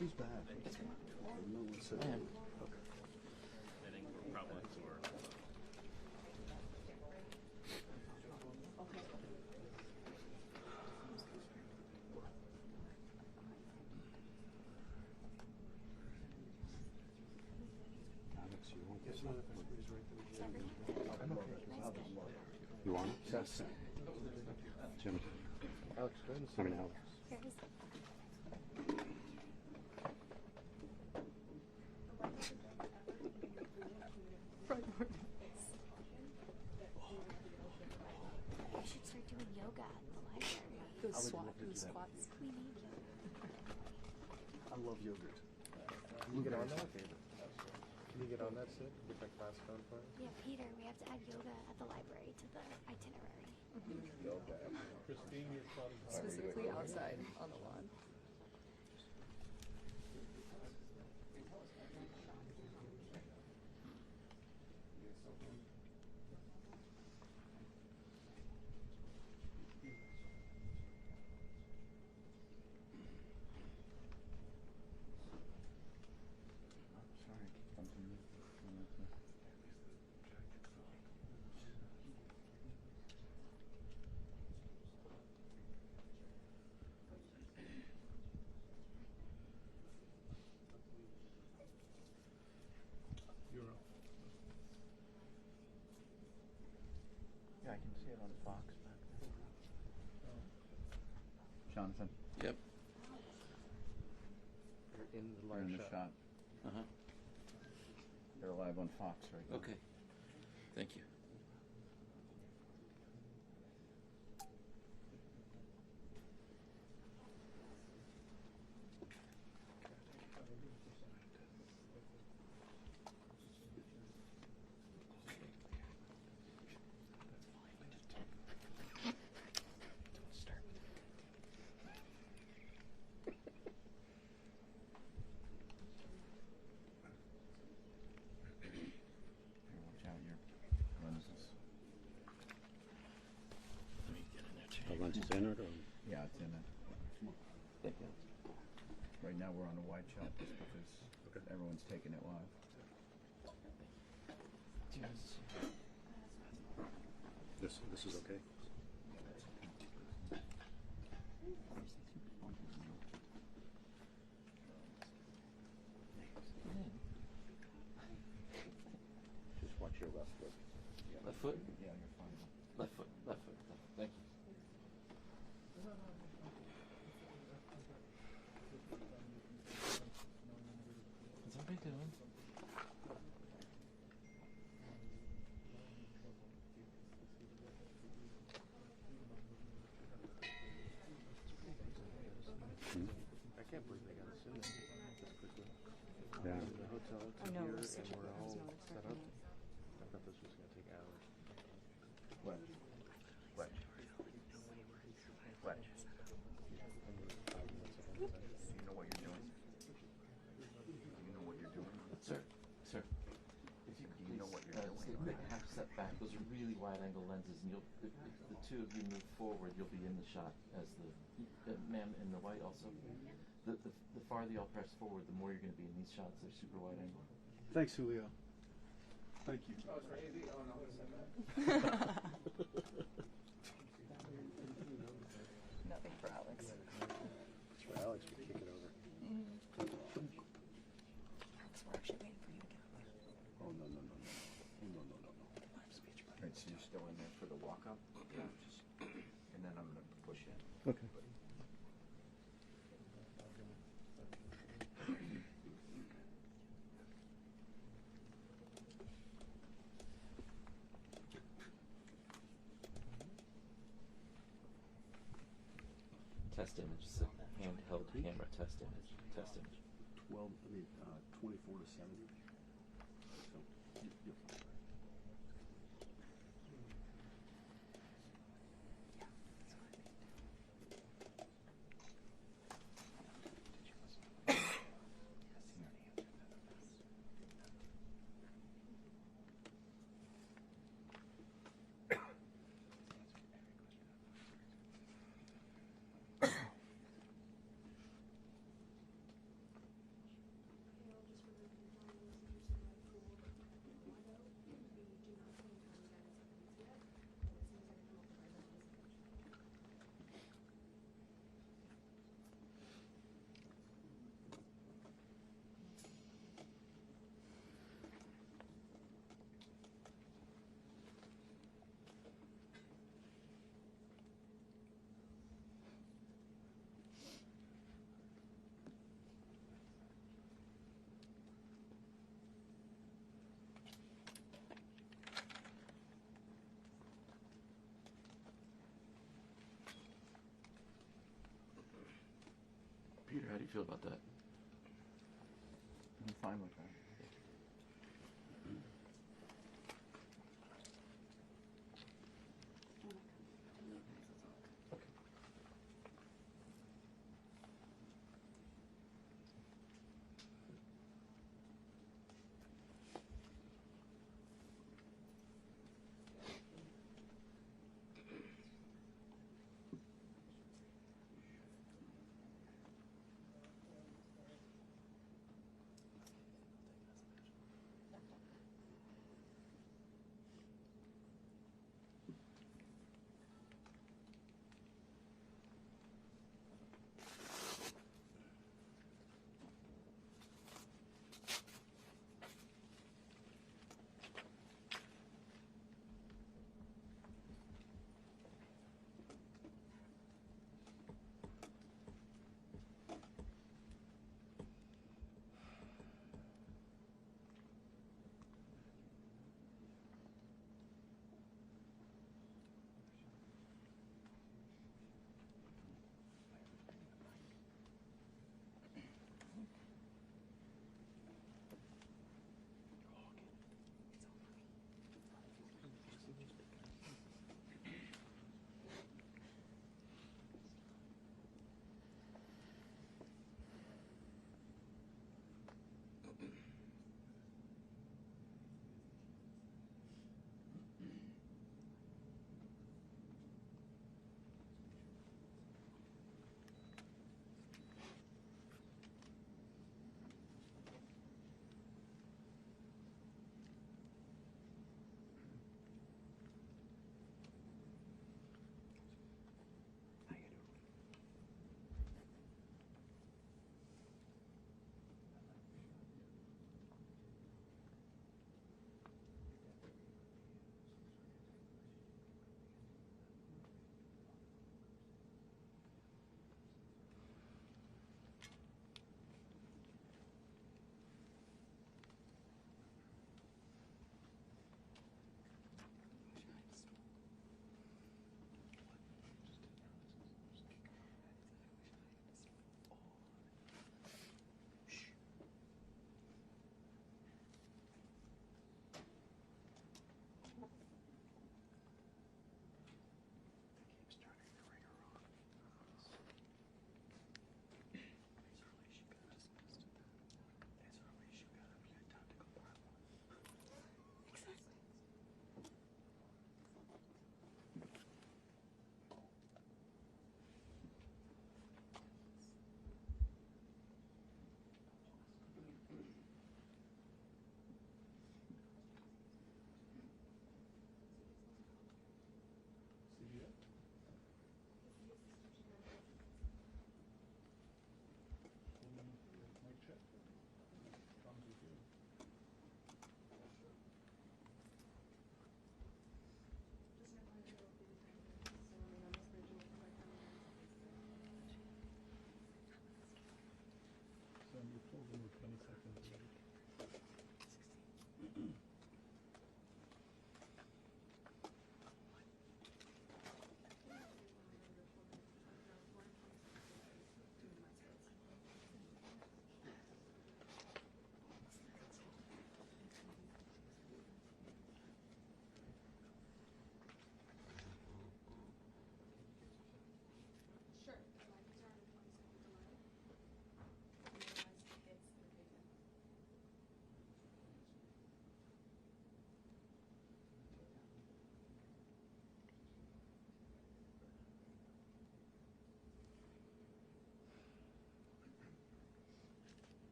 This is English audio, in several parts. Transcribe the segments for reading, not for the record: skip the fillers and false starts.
Who's bad? No one said. I am. Okay. I think we're probably for. Alex, you want this? You want it? Yes. Jim. Alex, go ahead and I mean, Alex. We should start doing yoga at the library. Those squats. We need yoga. I love yogurt. Can you get on that? Can you get on that, Sid? Get that class going for us? Yeah, Peter, we have to add yoga at the library to the itinerary. Christine, your spot is Specifically outside on the lawn. Yeah, I can see it on Fox back there. Jonathan, Yep. You're in the you're live in the shot. shot. Uh-huh. They're live on Fox right now. Okay. Thank you. Here, watch out your lenses. Let me get in there too. The lunch is in it, or? Yeah, it's in it. Thank you. Right now we're on a wide shot just because everyone's taking it live. This is okay? Just watch your left foot. Left foot? Yeah, you're fine. Left foot. Left foot. Left foot. Thank you. What's everybody doing? I can't believe they got us in there this quickly. Yeah. The hotel to I know, here, it was such and a- we're there was all no set up. expecting I thought this was going to take hours. Wedge. Wedge. Wedge. Do you know what you're doing? Do you know what you're doing? Sir, sir. If you could You know what you're doing, take right? a half step back. Those are really wide angle lenses, and you'll, if the two of you move forward, you'll be in the shot as the ma'am in the white also. The farther y'all press forward, the more you're going to be in these shots. They're super wide angle. Thanks, Julio. Thank you. Nothing for Alex. That's for Alex, we kick it over. Alex, we're actually waiting for you to get up there. Oh, no, no, no, no. Oh, no, no, no, no. Right, so you're still in there for the walk up? Yeah. Just, and then I'm going to push in. Okay. Test image. It's a handheld camera test image. Test image. 24 to 70. So, you're fine. Peter, how do you feel about that? I'm fine with that.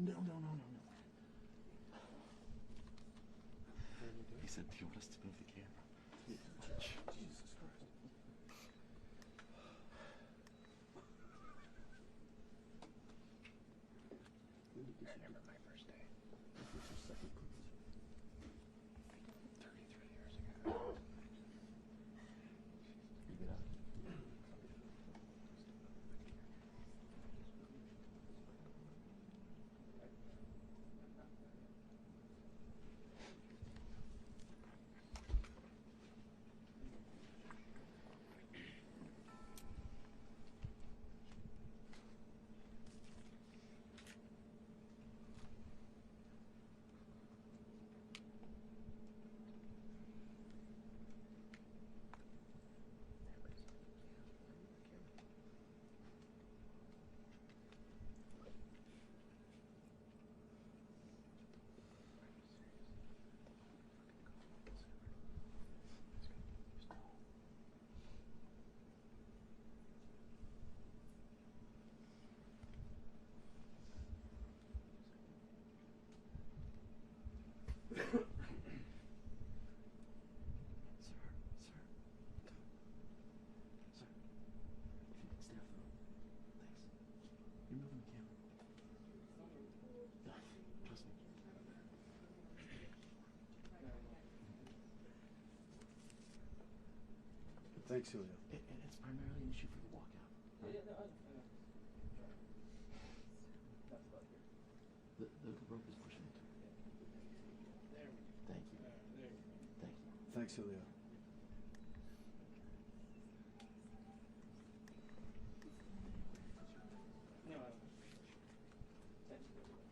No. He said, do you want us to move the camera? Jesus Christ. When did this remember my first day. This was your second cruise. 33 years ago. You get up. Sir. If you could stay off the road. Thanks. You're moving the camera. Trust me. Thanks, Julio. It's primarily an issue for the walkout. The rope is pushing into it. Thank you. Thank you. Thanks, Julio. Yeah. That's 16.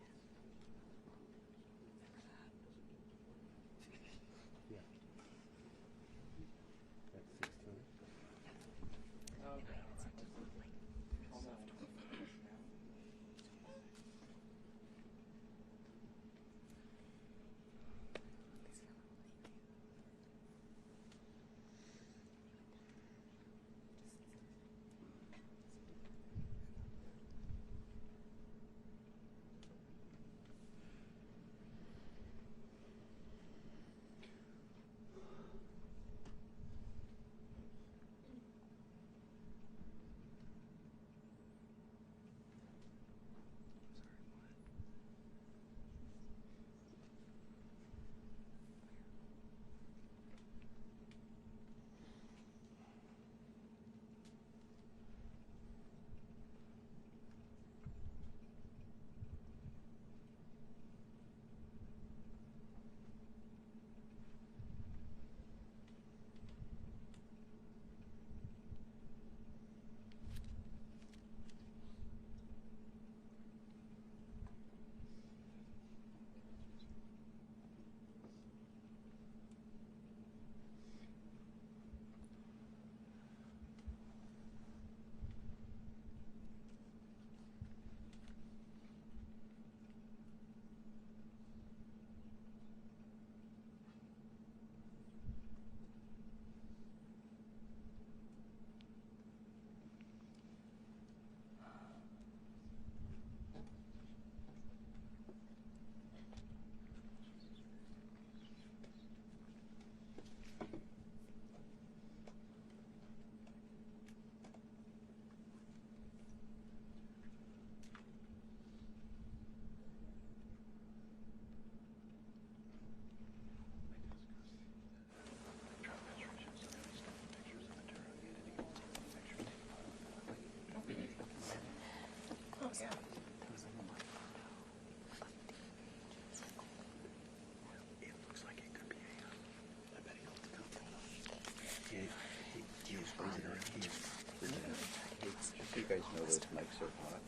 Just so you guys know, those mics are hot.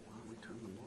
Why don't we turn them off?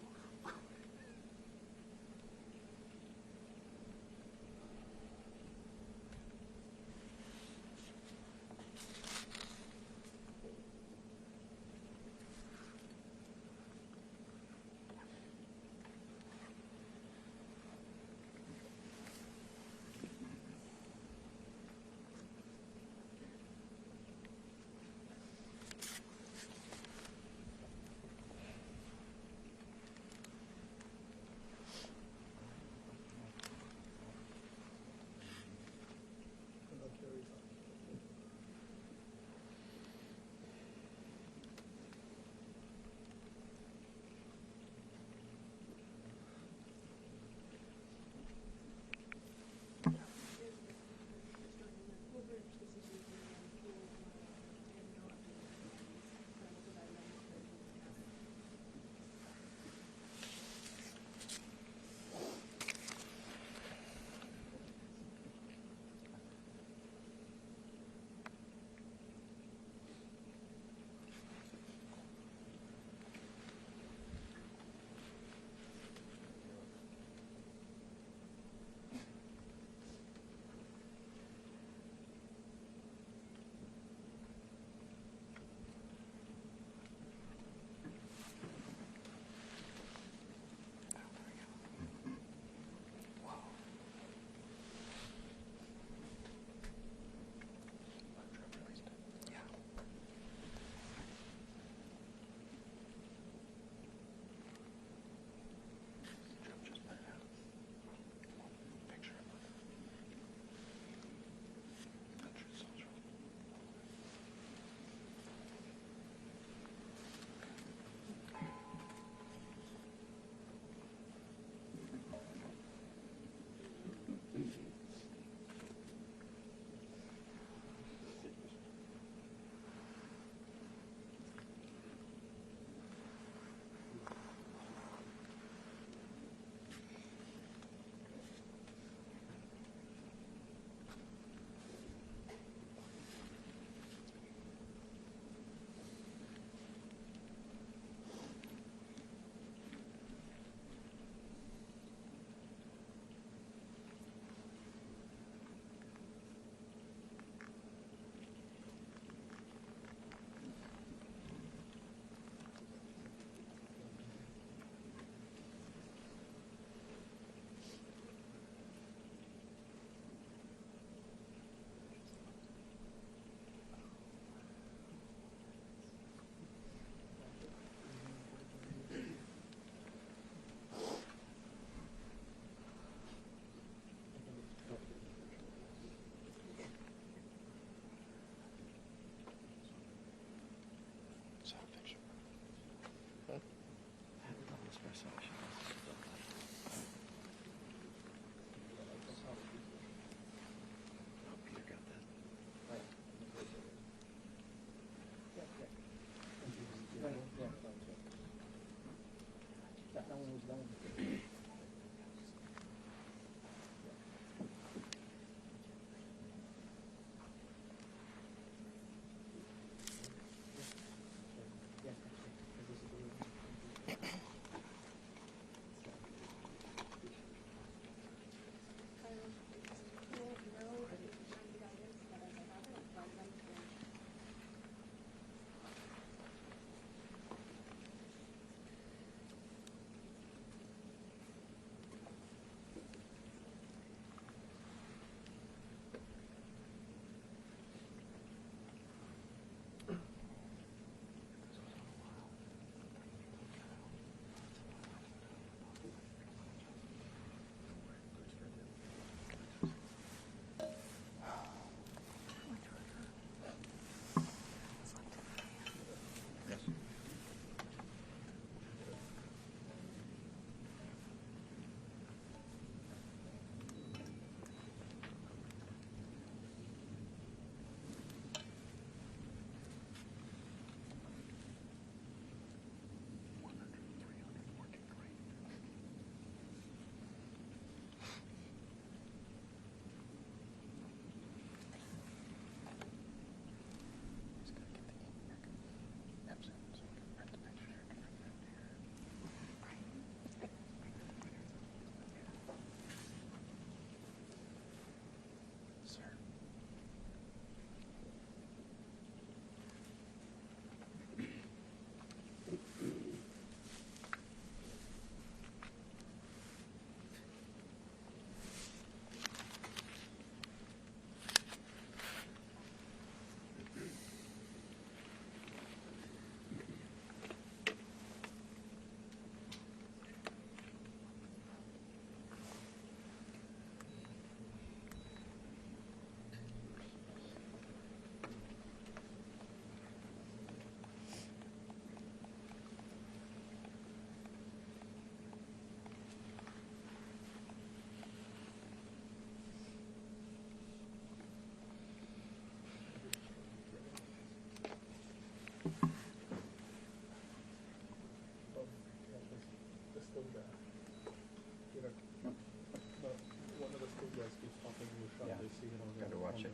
Gotta watch it.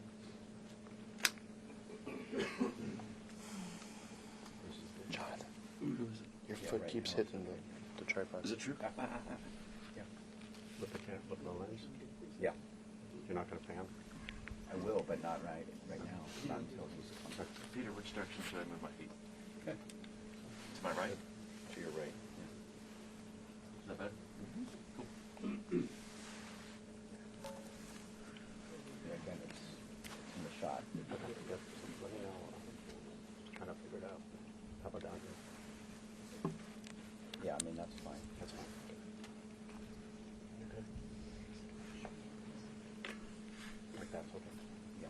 Jonathan, your Yeah, foot right keeps now. hitting the tripod. Is it true? Yeah. With the lens? Yeah, You're not going to pan? I will, but not right now. Not until he's come Peter, which direction should I move my feet? okay. To my right? To your right. Is that better? Cool. Yeah, again, it's in the shot. Let me know. Kind of figure it out. How about down here? Yeah, I mean, that's fine. That's fine. Okay. Like that's okay. Yeah.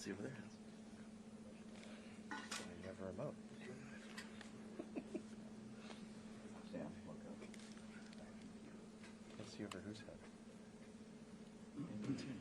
see over there. You have a remote. Sam, look up. Let's see over whose head. And me too.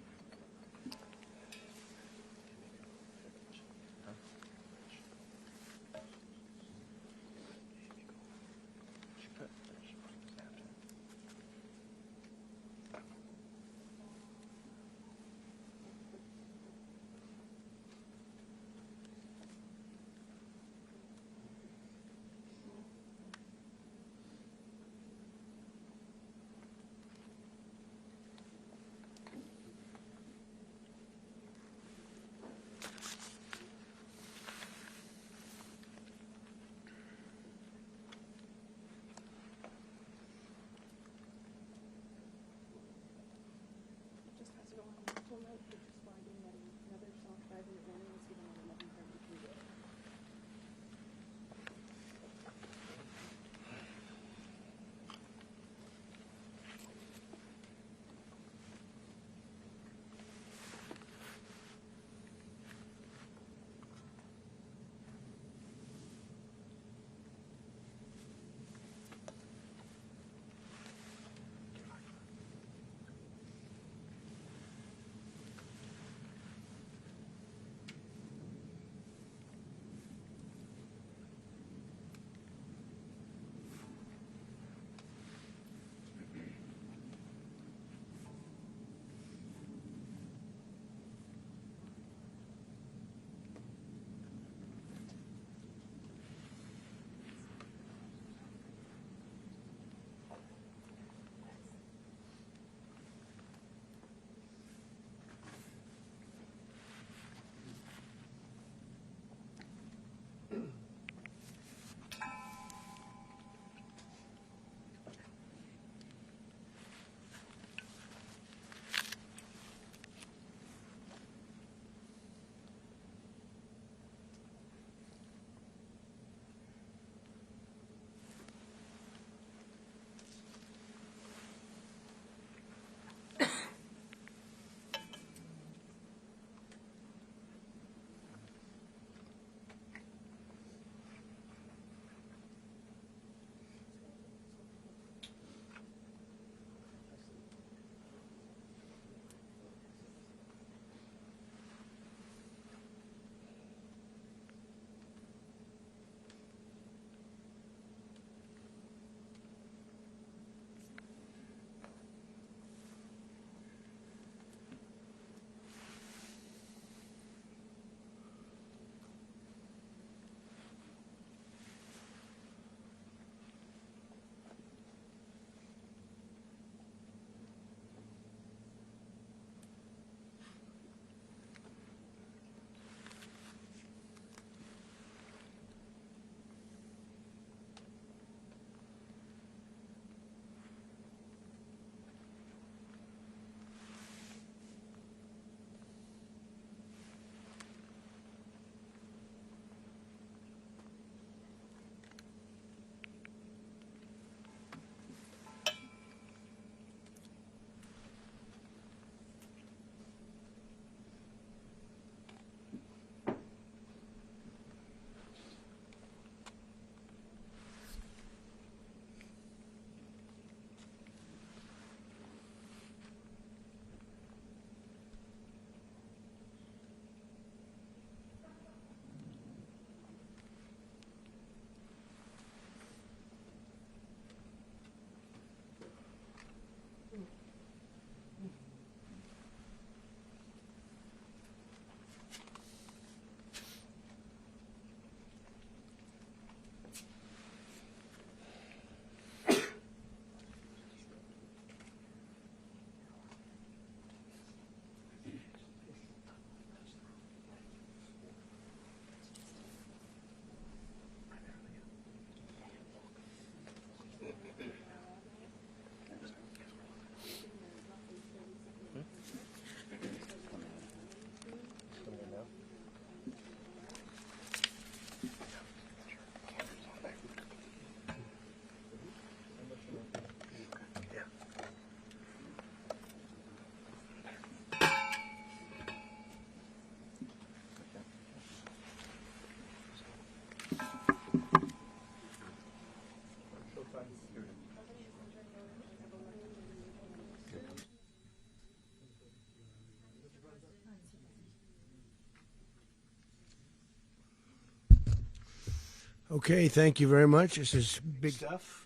Okay, thank you very much. This is big stuff.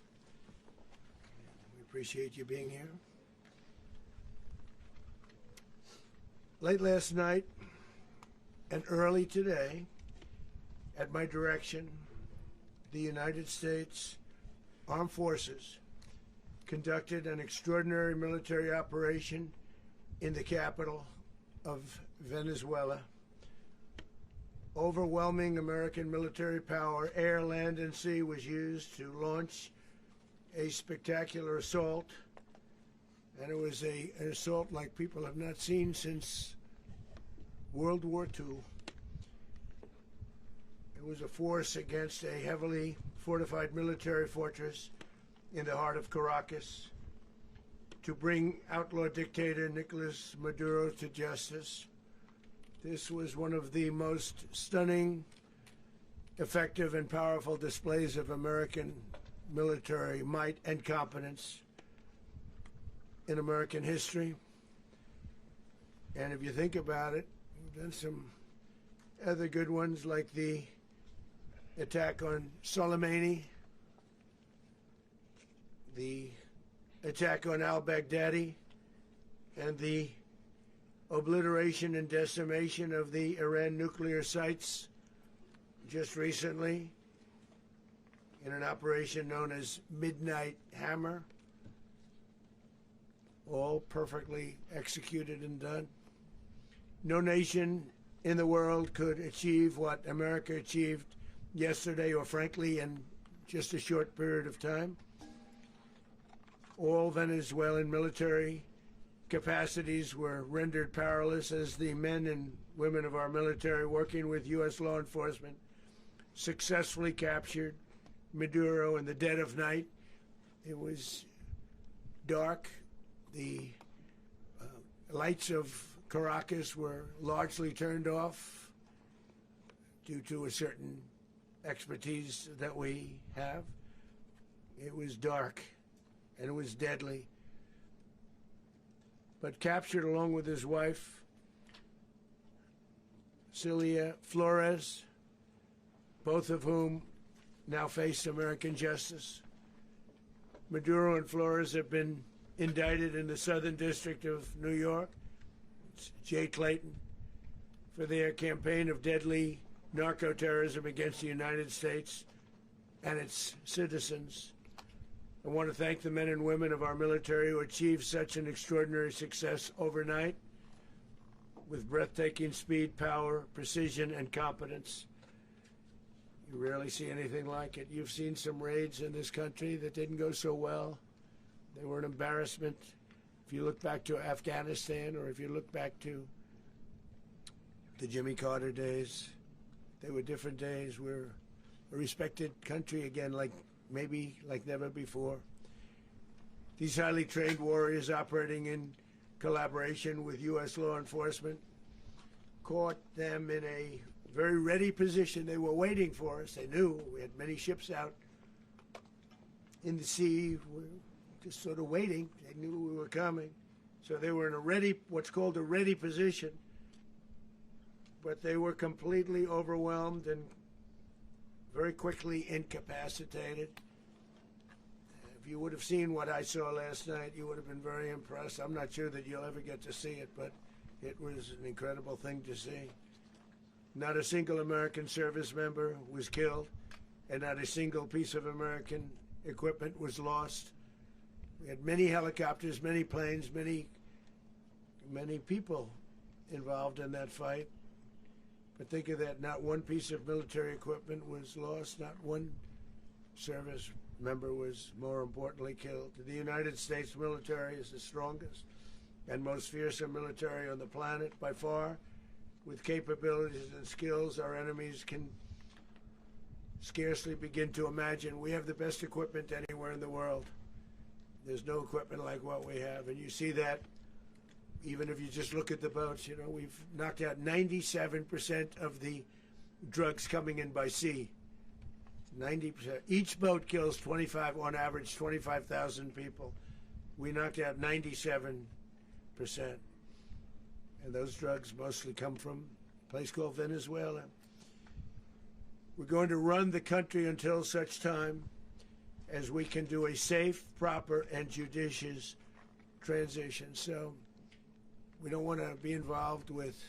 We appreciate you being here. Late last night and early today, at my direction, the United States Armed Forces conducted an extraordinary military operation in the capital of Venezuela. Overwhelming American military power, air, land, and sea, was used to launch a spectacular assault. And it was an assault like people have not seen since World War II. It was a force against a heavily fortified military fortress in the heart of Caracas to bring outlaw dictator Nicolás Maduro to justice. This was one of the most stunning, effective, and powerful displays of American military might and competence in American history. And if you think about it, we've done some other good ones, like the attack on Soleimani, the attack on al-Baghdadi, and the obliteration and decimation of the Iran nuclear sites just recently in an operation known as Midnight Hammer. All perfectly executed and done. No nation in the world could achieve what America achieved yesterday, or frankly in just a short period of time. All Venezuelan military capacities were rendered powerless as the men and women of our military, working with U.S. law enforcement, successfully captured Maduro in the dead of night. It was dark. The lights of Caracas were largely turned off due to a certain expertise that we have. It was dark and it was deadly. But captured along with his wife, Celia Flores, both of whom now face American justice. Maduro and Flores have been indicted in the Southern District of New York, it's Jay Clayton, for their campaign of deadly narco-terrorism against the United States and its citizens. I want to thank the men and women of our military who achieved such an extraordinary success overnight with breathtaking speed, power, precision, and competence. You rarely see anything like it. You've seen some raids in this country that didn't go so well. They were an embarrassment. If you look back to Afghanistan, or if you look back to the Jimmy Carter days, they were different days. We're a respected country again, maybe like never before. These highly trained warriors, operating in collaboration with U.S. law enforcement, caught them in a very ready position. They were waiting for us. They knew we had many ships out in the sea. We're just sort of waiting. They knew we were coming. So they were in a ready, what's called a ready position. But they were completely overwhelmed and very quickly incapacitated. If you would have seen what I saw last night, you would have been very impressed. I'm not sure that you'll ever get to see it, but it was an incredible thing to see. Not a single American service member was killed, and not a single piece of American equipment was lost. We had many helicopters, many planes, many people involved in that fight. But think of that, not one piece of military equipment was lost, not one service member was, more importantly, killed. The United States military is the strongest and most fearsome military on the planet by far. With capabilities and skills our enemies can scarcely begin to imagine. We have the best equipment anywhere in the world. There's no equipment like what we have, and you see that even if you just look at the boats. You know, we've knocked out 97% of the drugs coming in by sea. 90%. Each boat kills on average 25,000 people. We knocked out 97%. And those drugs mostly come from a place called Venezuela. We're going to run the country until such time as we can do a safe, proper, and judicious transition. So we don't want to be involved with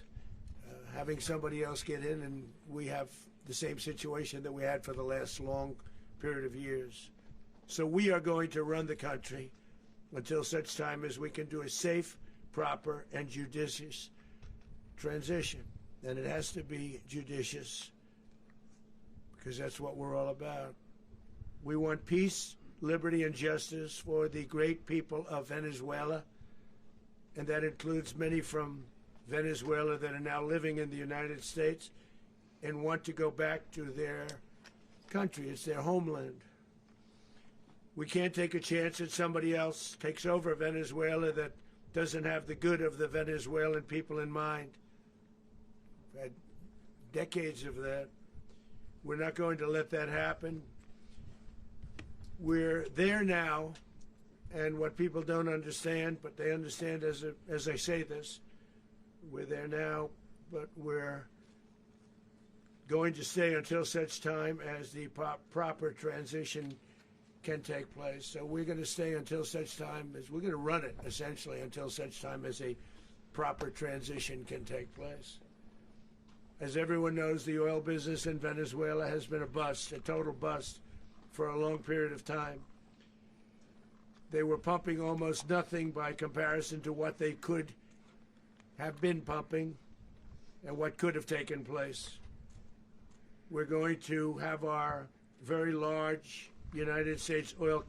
having somebody else get in and we have the same situation that we had for the last long period of years. So we are going to run the country until such time as we can do a safe, proper, and judicious transition. And it has to be judicious because that's what we're all about. We want peace, liberty, and justice for the great people of Venezuela, and that includes many from Venezuela that are now living in the United States and want to go back to their country. It's their homeland. We can't take a chance that somebody else takes over Venezuela that doesn't have the good of the Venezuelan people in mind. We've had decades of that. We're not going to let that happen. We're there now, and what people don't understand, but they understand as I say this, we're there now, but we're going to stay until such time as the proper transition can take place. So we're going to stay until such time as we're going to run it, essentially, until such time as a proper transition can take place. As everyone knows, the oil business in Venezuela has been a bust, a total bust, for a long period of time. They were pumping almost nothing by comparison to what they could have been pumping and what could have taken place. We're going to have our very large United States oil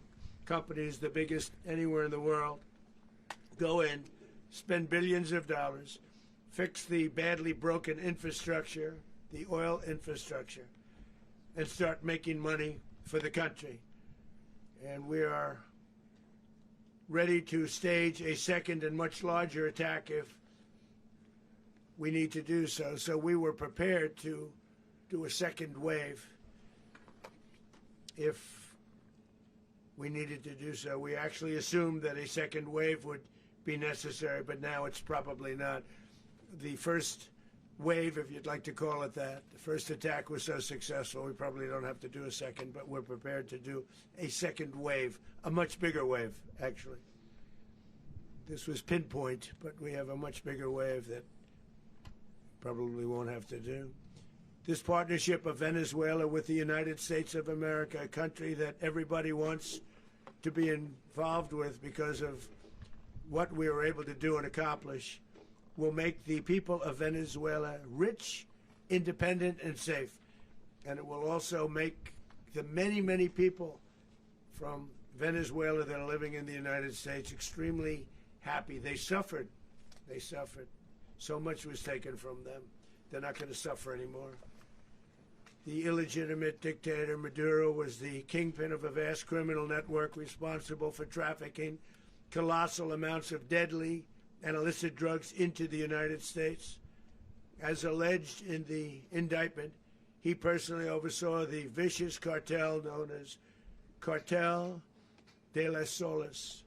companies, the biggest anywhere in the world, go in, spend billions of dollars, fix the badly broken infrastructure, the oil infrastructure, and start making money for the country. And we are ready to stage a second and much larger attack if we need to do so. So we were prepared to do a second wave if we needed to do so. We actually assumed that a second wave would be necessary, but now it's probably not. The first wave, if you'd like to call it that, the first attack was so successful, we probably don't have to do a second, but we're prepared to do a second wave, a much bigger wave, actually. This was pinpoint, but we have a much bigger wave that probably won't have to do. This partnership of Venezuela with the United States of America, a country that everybody wants to be involved with because of what we were able to do and accomplish, will make the people of Venezuela rich, independent, and safe. And it will also make the many, many people from Venezuela that are living in the United States extremely happy. They suffered. They suffered. So much was taken from them. They're not going to suffer anymore. The illegitimate dictator Maduro was the kingpin of a vast criminal network responsible for trafficking colossal amounts of deadly and illicit drugs into the United States. As alleged in the indictment, he personally oversaw the vicious cartel known as Cartel de las Solas,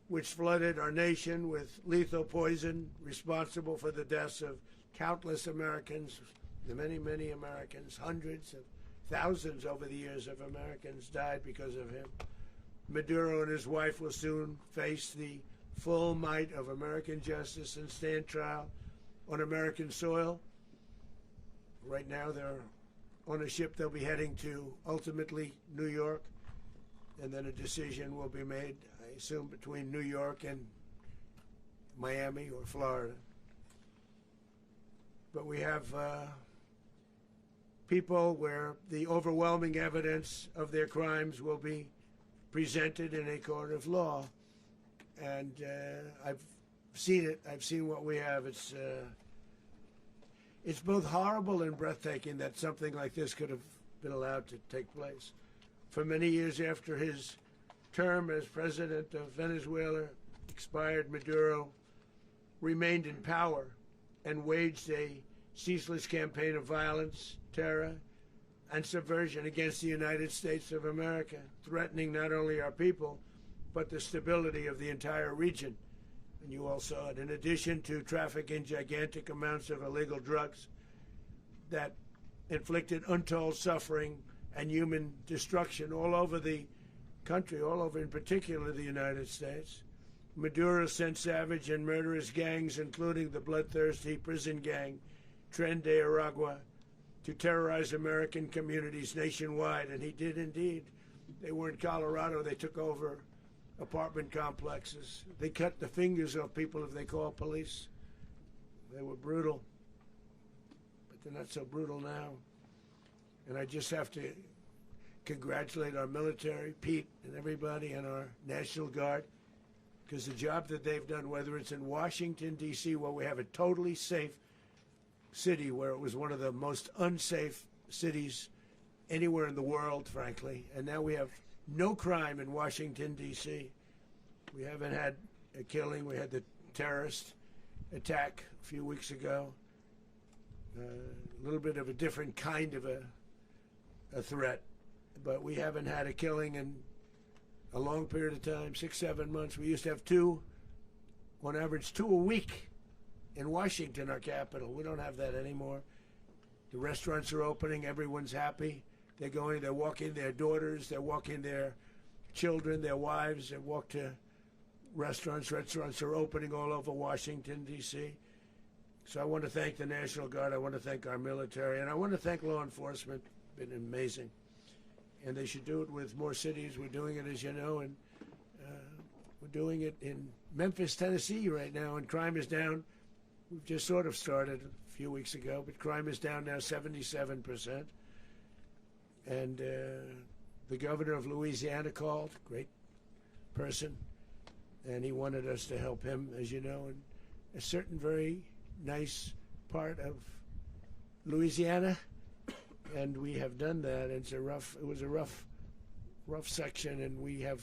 which flooded our nation with lethal poison responsible for the deaths of countless Americans, the many, many Americans. Hundreds of thousands over the years of Americans died because of him. Maduro and his wife will soon face the full might of American justice and stand trial on American soil. Right now they're on a ship. They'll be heading to ultimately New York, and then a decision will be made, I assume, between New York and Miami or Florida. But we have people where the overwhelming evidence of their crimes will be presented in a court of law. And I've seen it. I've seen what we have. It's both horrible and breathtaking that something like this could have been allowed to take place. For many years after his term as president of Venezuela expired, Maduro remained in power and waged a ceaseless campaign of violence, terror, and subversion against the United States of America, threatening not only our people, but the stability of the entire region. And you all saw it. In addition to trafficking gigantic amounts of illegal drugs that inflicted untold suffering and human destruction all over the country, all over in particular the United States. Maduro sent savage and murderous gangs, including the bloodthirsty prison gang Tren de Aragua, to terrorize American communities nationwide, and he did indeed. They were in Colorado. They took over apartment complexes. They cut the fingers off people if they called police. They were brutal, but they're not so brutal now. And I just have to congratulate our military, Pete and everybody, and our National Guard, because the job that they've done, whether it's in Washington, D.C., where we have a totally safe city, where it was one of the most unsafe cities anywhere in the world, frankly, and now we have no crime in Washington, D.C. We haven't had a killing. We had the terrorist attack a few weeks ago. A little bit of a different kind of a threat, but we haven't had a killing in a long period of time, 6-7 months. We used to have two, on average, 2 a week in Washington, our capital. We don't have that anymore. The restaurants are opening. Everyone's happy. They're walking their daughters. They're walking their children, their wives. They walk to restaurants. Restaurants are opening all over Washington, D.C. So I want to thank the National Guard. I want to thank our military. And I want to thank law enforcement. Been amazing. And they should do it with more cities. We're doing it, as you know, and we're doing it in Memphis, Tennessee right now, and crime is down. We've just sort of started a few weeks ago, but crime is down now 77%. And the governor of Louisiana called, great person, and he wanted us to help him, as you know, in a certain very nice part of Louisiana, and we have done that. It was a rough section, and we have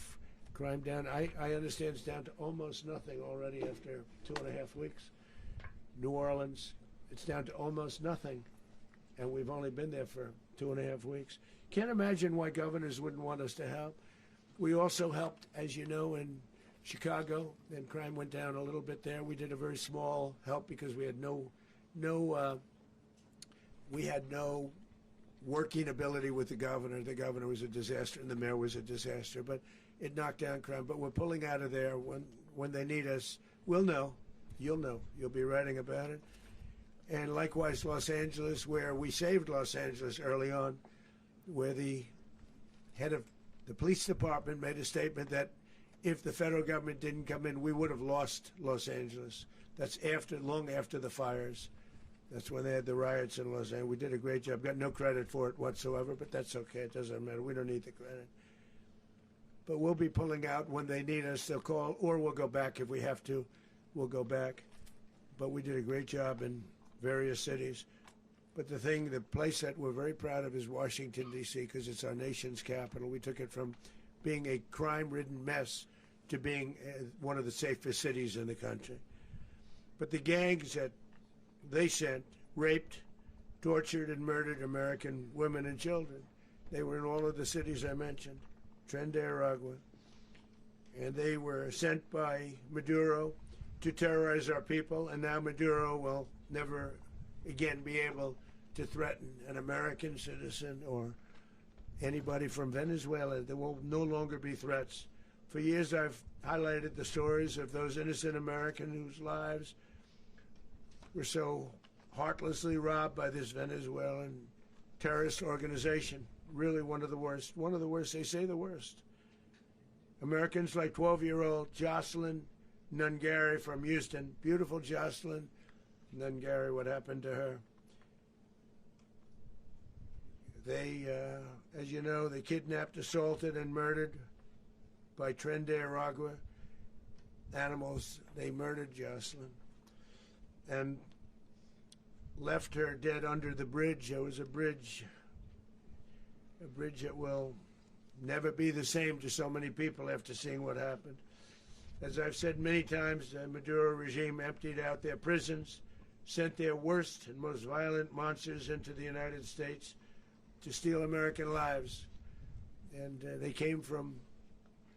crime down. I understand it's down to almost nothing already after 2.5 weeks. New Orleans, it's down to almost nothing, and we've only been there for 2.5 weeks. Can't imagine why governors wouldn't want us to help. We also helped, as you know, in Chicago, and crime went down a little bit there. We did a very small help because we had no working ability with the governor. The governor was a disaster, and the mayor was a disaster, but it knocked down crime. But we're pulling out of there. When they need us, we'll know. You'll know. You'll be writing about it. And likewise, Los Angeles, where we saved Los Angeles early on, where the head of the police department made a statement that if the federal government didn't come in, we would have lost Los Angeles. That's long after the fires. That's when they had the riots in Los Angeles. We did a great job. Got no credit for it whatsoever, but that's okay. It doesn't matter. We don't need the credit. But we'll be pulling out when they need us. They'll call, or we'll go back if we have to. We'll go back. But we did a great job in various cities. But the place that we're very proud of is Washington, D.C., because it's our nation's capital. We took it from being a crime-ridden mess to being one of the safest cities in the country. But the gangs that they sent raped, tortured, and murdered American women and children. They were in all of the cities I mentioned, Tren de Aragua. And they were sent by Maduro to terrorize our people, and now Maduro will never again be able to threaten an American citizen or anybody from Venezuela. There will no longer be threats. For years I've highlighted the stories of those innocent Americans whose lives were so heartlessly robbed by this Venezuelan terrorist organization. Really one of the worst, they say the worst. Americans like 12-year-old Jocelyn Nungary from Houston. Beautiful Jocelyn Nungary, what happened to her? They, as you know, they kidnapped, assaulted, and murdered by Tren de Aragua animals. They murdered Jocelyn and left her dead under the bridge. There was a bridge that will never be the same to so many people after seeing what happened. As I've said many times, the Maduro regime emptied out their prisons, sent their worst and most violent monsters into the United States to steal American lives. And they came from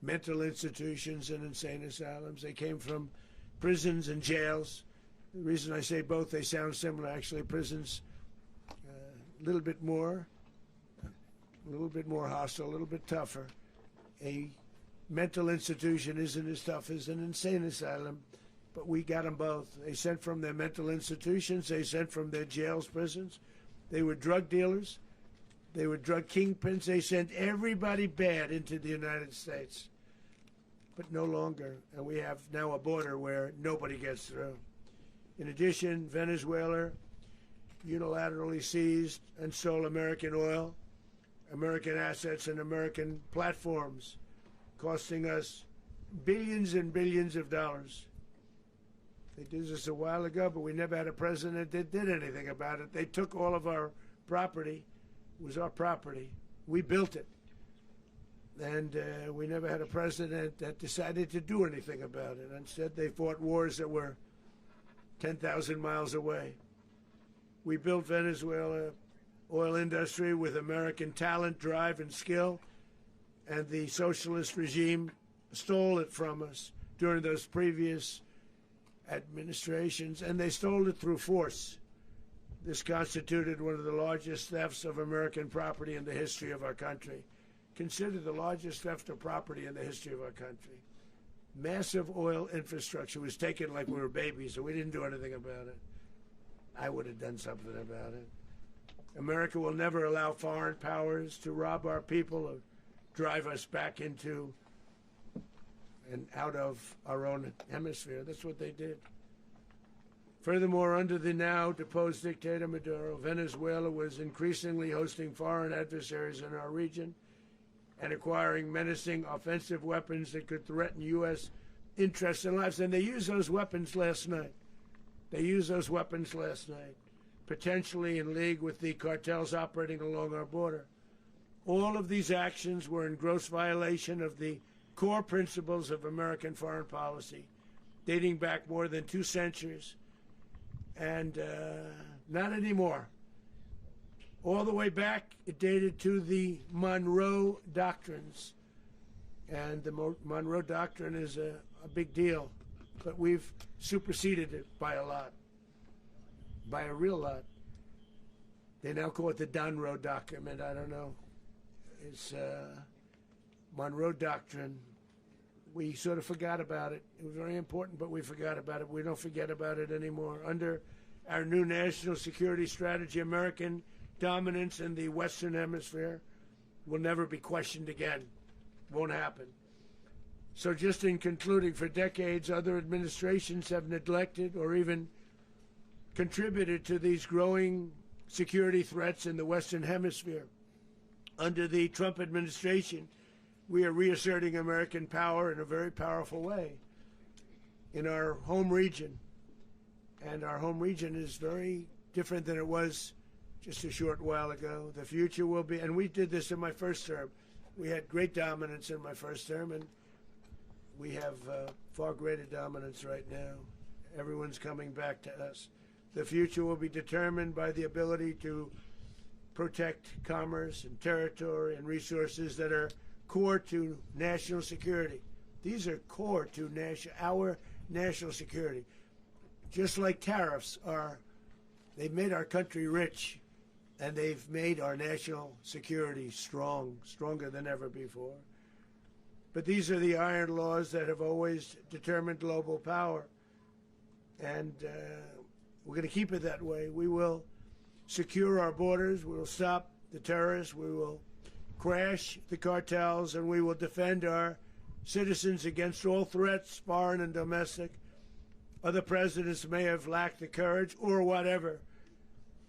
mental institutions and insane asylums. They came from prisons and jails. The reason I say both, they sound similar. Actually, prisons, little bit more hostile, a little bit tougher. A mental institution isn't as tough as an insane asylum, but we got them both. They sent from their mental institutions, they sent from their jails, prisons. They were drug dealers, they were drug kingpins, they sent everybody bad into the United States. But no longer, and we have now a border where nobody gets through. In addition, Venezuela unilaterally seized and stole American oil, American assets, and American platforms, costing us billions and billions of dollars. They did this a while ago, but we never had a president that did anything about it. They took all of our property. It was our property. We built it. And we never had a president that decided to do anything about it. Instead, they fought wars that were 10,000 miles away. We built Venezuela oil industry with American talent, drive, and skill, and the socialist regime stole it from us during those previous administrations, and they stole it through force. This constituted one of the largest thefts of American property in the history of our country. Considered the largest theft of property in the history of our country. Massive oil infrastructure was taken like we were babies, and we didn't do anything about it. I would have done something about it. America will never allow foreign powers to rob our people or drive us back into and out of our own hemisphere. That's what they did. Furthermore, under the now deposed dictator Maduro, Venezuela was increasingly hosting foreign adversaries in our region and acquiring menacing offensive weapons that could threaten U.S. interests and lives. And they used those weapons last night. Potentially in league with the cartels operating along our border. All of these actions were in gross violation of the core principles of American foreign policy, dating back more than 2 centuries, and not anymore. All the way back, it dated to the Monroe Doctrines, and the Monroe Doctrine is a big deal, but we've superseded it by a lot, by a real lot. They now call it the Monroe Document. I don't know. It's Monroe Doctrine. We sort of forgot about it. It was very important, but we forgot about it. We don't forget about it anymore. Under our new national security strategy, American dominance in the Western Hemisphere will never be questioned again. Won't happen. So just in concluding, for decades, other administrations have neglected or even contributed to these growing security threats in the Western Hemisphere. Under the Trump administration, we are reasserting American power in a very powerful way in our home region. And our home region is very different than it was just a short while ago. The future will be, and we did this in my first term. We had great dominance in my first term, and we have far greater dominance right now. Everyone's coming back to us. The future will be determined by the ability to protect commerce and territory and resources that are core to national security. These are core to our national security. Just like tariffs they've made our country rich, and they've made our national security stronger than ever before. But these are the iron laws that have always determined global power, and we're going to keep it that way. We will secure our borders, we will stop the terrorists, we will crash the cartels, and we will defend our citizens against all threats, foreign and domestic. Other presidents may have lacked the courage or whatever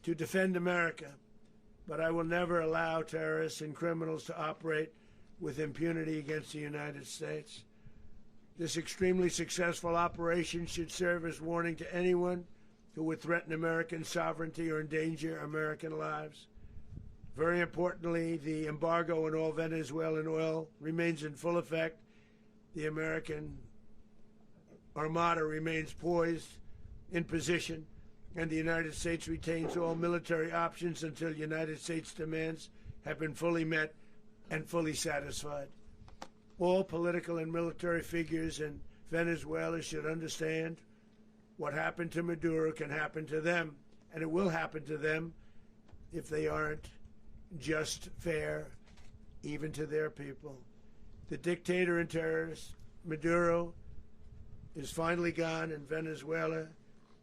to defend America, but I will never allow terrorists and criminals to operate with impunity against the United States. This extremely successful operation should serve as warning to anyone who would threaten American sovereignty or endanger American lives. Very importantly, the embargo on all Venezuelan oil remains in full effect. The American Armada remains poised in position, and the United States retains all military options until United States demands have been fully met and fully satisfied. All political and military figures in Venezuela should understand what happened to Maduro can happen to them, and it will happen to them if they aren't just, fair, even to their people. The dictator and terrorist, Maduro, is finally gone in Venezuela.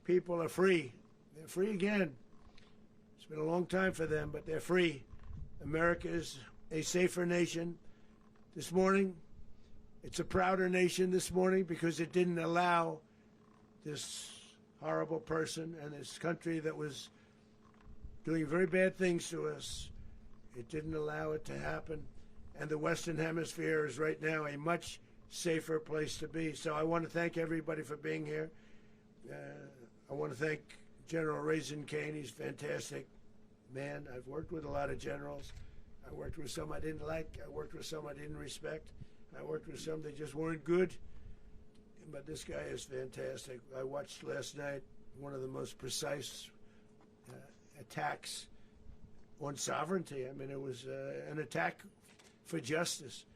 People are free. They're free again. It's been a long time for them, but they're free. America is a safer nation. This morning, it's a prouder nation this morning because it didn't allow this horrible person and this country that was doing very bad things to us. It didn't allow it to happen. And the Western Hemisphere is right now a much safer place to be. So I want to thank everybody for being here. I want to thank General Raisin Kane. He's a fantastic man. I've worked with a lot of generals. I worked with some I didn't like. I worked with some I didn't respect. I worked with some that just weren't good. But this guy is fantastic. I watched last night one of the most precise attacks on sovereignty. I mean, it was an attack for justice.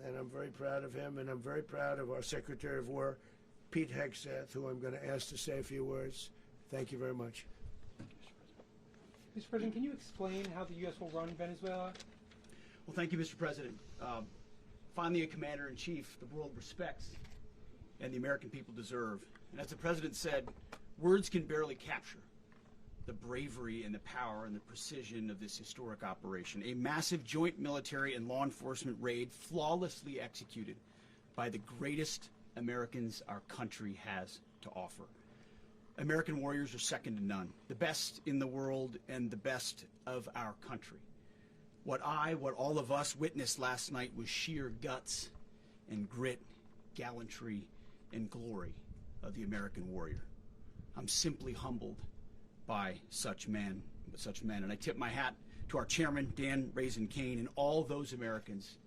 And I'm very proud of him, and I'm very proud of our Secretary of War, Pete Hegseth, who I'm going to ask to say a few words. Thank you very much. Mr. President, can you explain how the U.S. will run Venezuela? Well, thank you, Mr. President. Finally, a commander-in-chief the world respects and the American people deserve. And as the President said, words can barely capture the bravery and the power and the precision of this historic operation. A massive joint military and law enforcement raid flawlessly executed by the greatest Americans our country has to offer. American warriors are second to none, the best in the world and the best of our country. What all of us witnessed last night was sheer guts and grit, gallantry, and glory of the American warrior. I'm simply humbled by such men, and I tip my hat to our chairman, Dan Raisin Kane, and all those Americans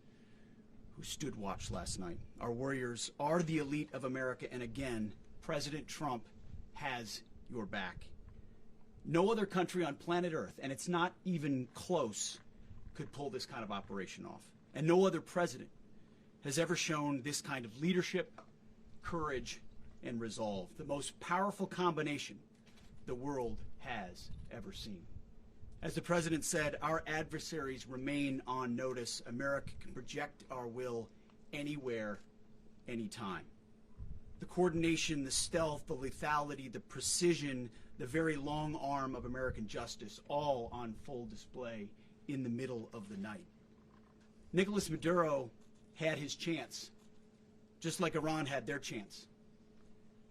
who stood watch last night. Our warriors are the elite of America, and again, President Trump has your back. No other country on planet Earth, and it's not even close, could pull this kind of operation off. And no other president has ever shown this kind of leadership, courage, and resolve. The most powerful combination the world has ever seen. As the President said, our adversaries remain on notice. America can project our will anywhere, anytime. The coordination, the stealth, the lethality, the precision, the very long arm of American justice, all on full display in the middle of the night. Nicolás Maduro had his chance, just like Iran had their chance,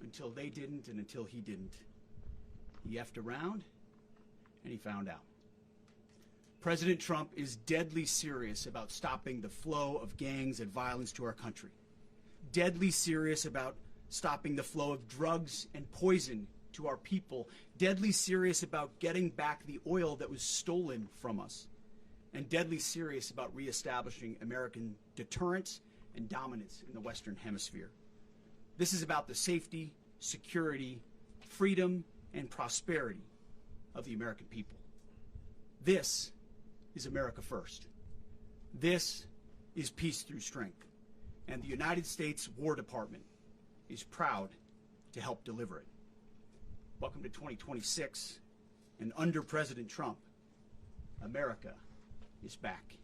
until they didn't and until he didn't. He effed around, and he found out. President Trump is deadly serious about stopping the flow of gangs and violence to our country. Deadly serious about stopping the flow of drugs and poison to our people. Deadly serious about getting back the oil that was stolen from us. And deadly serious about reestablishing American deterrence and dominance in the Western Hemisphere. This is about the safety, security, freedom, and prosperity of the American people. This is America first. This is peace through strength. And the United States War Department is proud to help deliver it. Welcome to 2026, and under President Trump, America is back.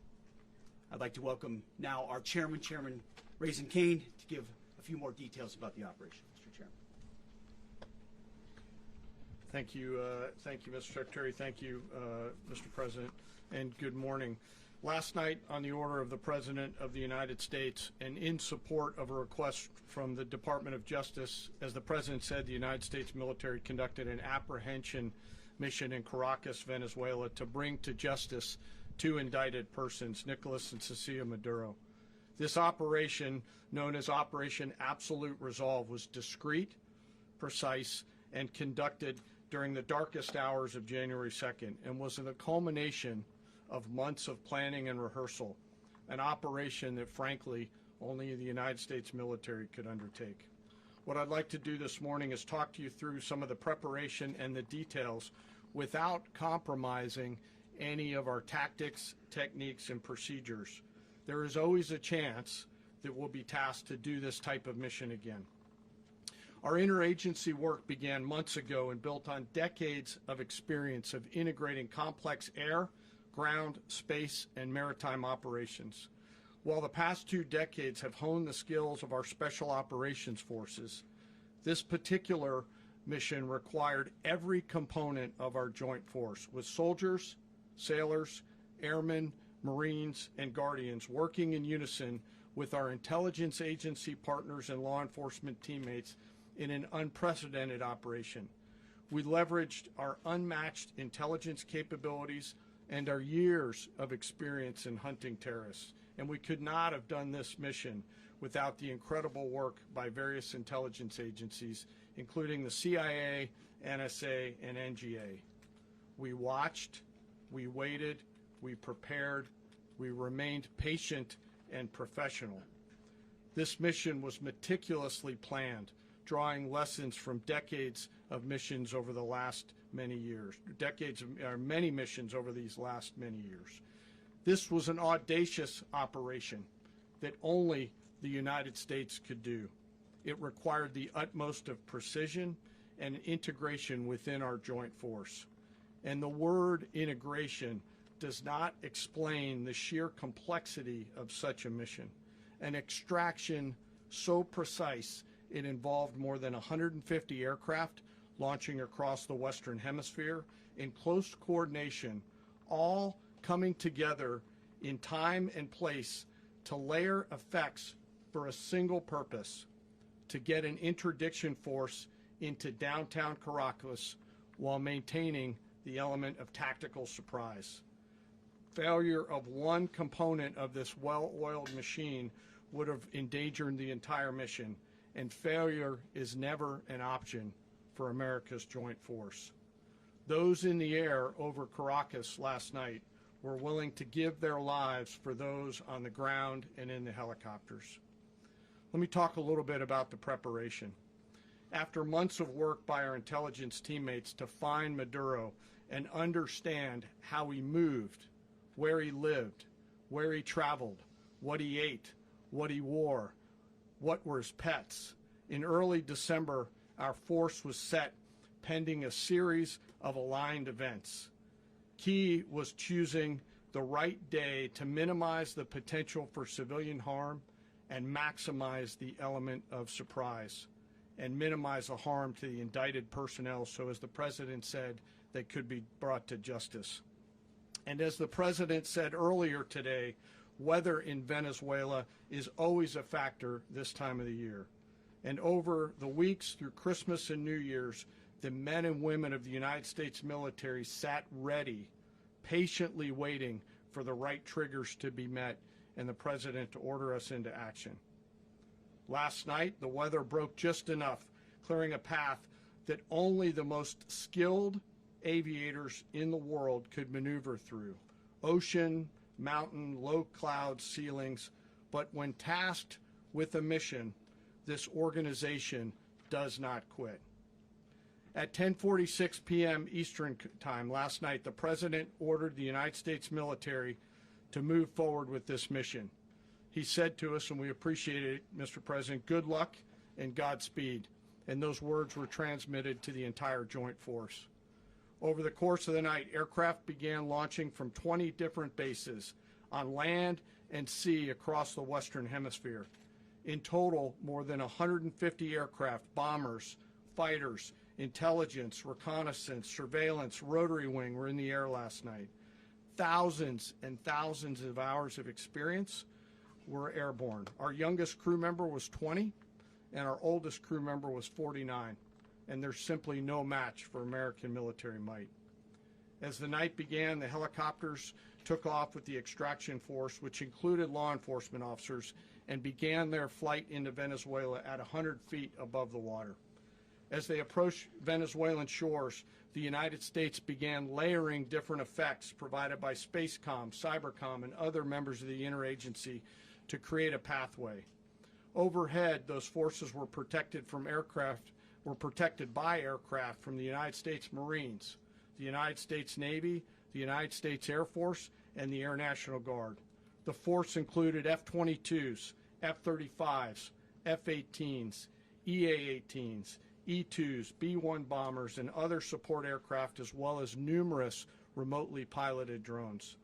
I'd like to welcome now our chairman, Chairman Raisin Kane, to give a few more details about the operation. Mr. Chairman. Thank you, Mr. Secretary. Thank you, Mr. President, and good morning. Last night, on the order of the President of the United States and in support of a request from the Department of Justice, as the President said, the United States military conducted an apprehension mission in Caracas, Venezuela, to bring to justice two indicted persons, Nicolás and Cecilia Maduro. This operation, known as Operation Absolute Resolve, was discreet, precise, and conducted during the darkest hours of January 2nd and was the culmination of months of planning and rehearsal, an operation that, frankly, only the United States military could undertake. What I'd like to do this morning is talk to you through some of the preparation and the details without compromising any of our tactics, techniques, and procedures. There is always a chance that we'll be tasked to do this type of mission again. Our interagency work began months ago and built on decades of experience of integrating complex air, ground, space, and maritime operations. While the past 2 decades have honed the skills of our special operations forces, this particular mission required every component of our joint force, with soldiers, sailors, airmen, Marines, and Guardians working in unison with our intelligence agency partners and law enforcement teammates in an unprecedented operation. We leveraged our unmatched intelligence capabilities and our years of experience in hunting terrorists, and we could not have done this mission without the incredible work by various intelligence agencies, including the CIA, NSA, and NGA. We watched, we waited, we prepared, we remained patient and professional. This mission was meticulously planned, drawing lessons from decades of missions over the last many years, many missions over these last many years. This was an audacious operation that only the United States could do. It required the utmost of precision and integration within our joint force. And the word integration does not explain the sheer complexity of such a mission. An extraction so precise it involved more than 150 aircraft launching across the Western Hemisphere in close coordination, all coming together in time and place to layer effects for a single purpose: to get an interdiction force into downtown Caracas while maintaining the element of tactical surprise. Failure of one component of this well-oiled machine would have endangered the entire mission, and failure is never an option for America's joint force. Those in the air over Caracas last night were willing to give their lives for those on the ground and in the helicopters. Let me talk a little bit about the preparation. After months of work by our intelligence teammates to find Maduro and understand how he moved, where he lived, where he traveled, what he ate, what he wore, what were his pets, in early December, our force was set pending a series of aligned events. Key was choosing the right day to minimize the potential for civilian harm and maximize the element of surprise, and minimize the harm to the indicted personnel, so as the President said, they could be brought to justice. And as the President said earlier today, weather in Venezuela is always a factor this time of the year. And over the weeks through Christmas and New Year's, the men and women of the United States military sat ready, patiently waiting for the right triggers to be met and the President to order us into action. Last night, the weather broke just enough, clearing a path that only the most skilled aviators in the world could maneuver through. Ocean, mountain, low cloud ceilings, but when tasked with a mission, this organization does not quit. At 10:46 p.m. Eastern Time last night, the President ordered the United States military to move forward with this mission. He said to us, and we appreciate it, Mr. President, good luck and Godspeed. And those words were transmitted to the entire joint force. Over the course of the night, aircraft began launching from 20 different bases on land and sea across the Western Hemisphere. In total, more than 150 aircraft, bombers, fighters, intelligence, reconnaissance, surveillance, rotary wing were in the air last night. Thousands and thousands of hours of experience were airborne. Our youngest crew member was 20, and our oldest crew member was 49, and there's simply no match for American military might. As the night began, the helicopters took off with the extraction force, which included law enforcement officers, and began their flight into Venezuela at 100 feet above the water. As they approached Venezuelan shores, the United States began layering different effects provided by Spacecom, Cybercom, and other members of the interagency to create a pathway. Overhead, those forces were protected by aircraft from the United States Marines, the United States Navy, the United States Air Force, and the Air National Guard. The force included F-22s, F-35s, F-18s, EA-18s, E-2s, B-1 bombers, and other support aircraft, as well as numerous remotely piloted drones.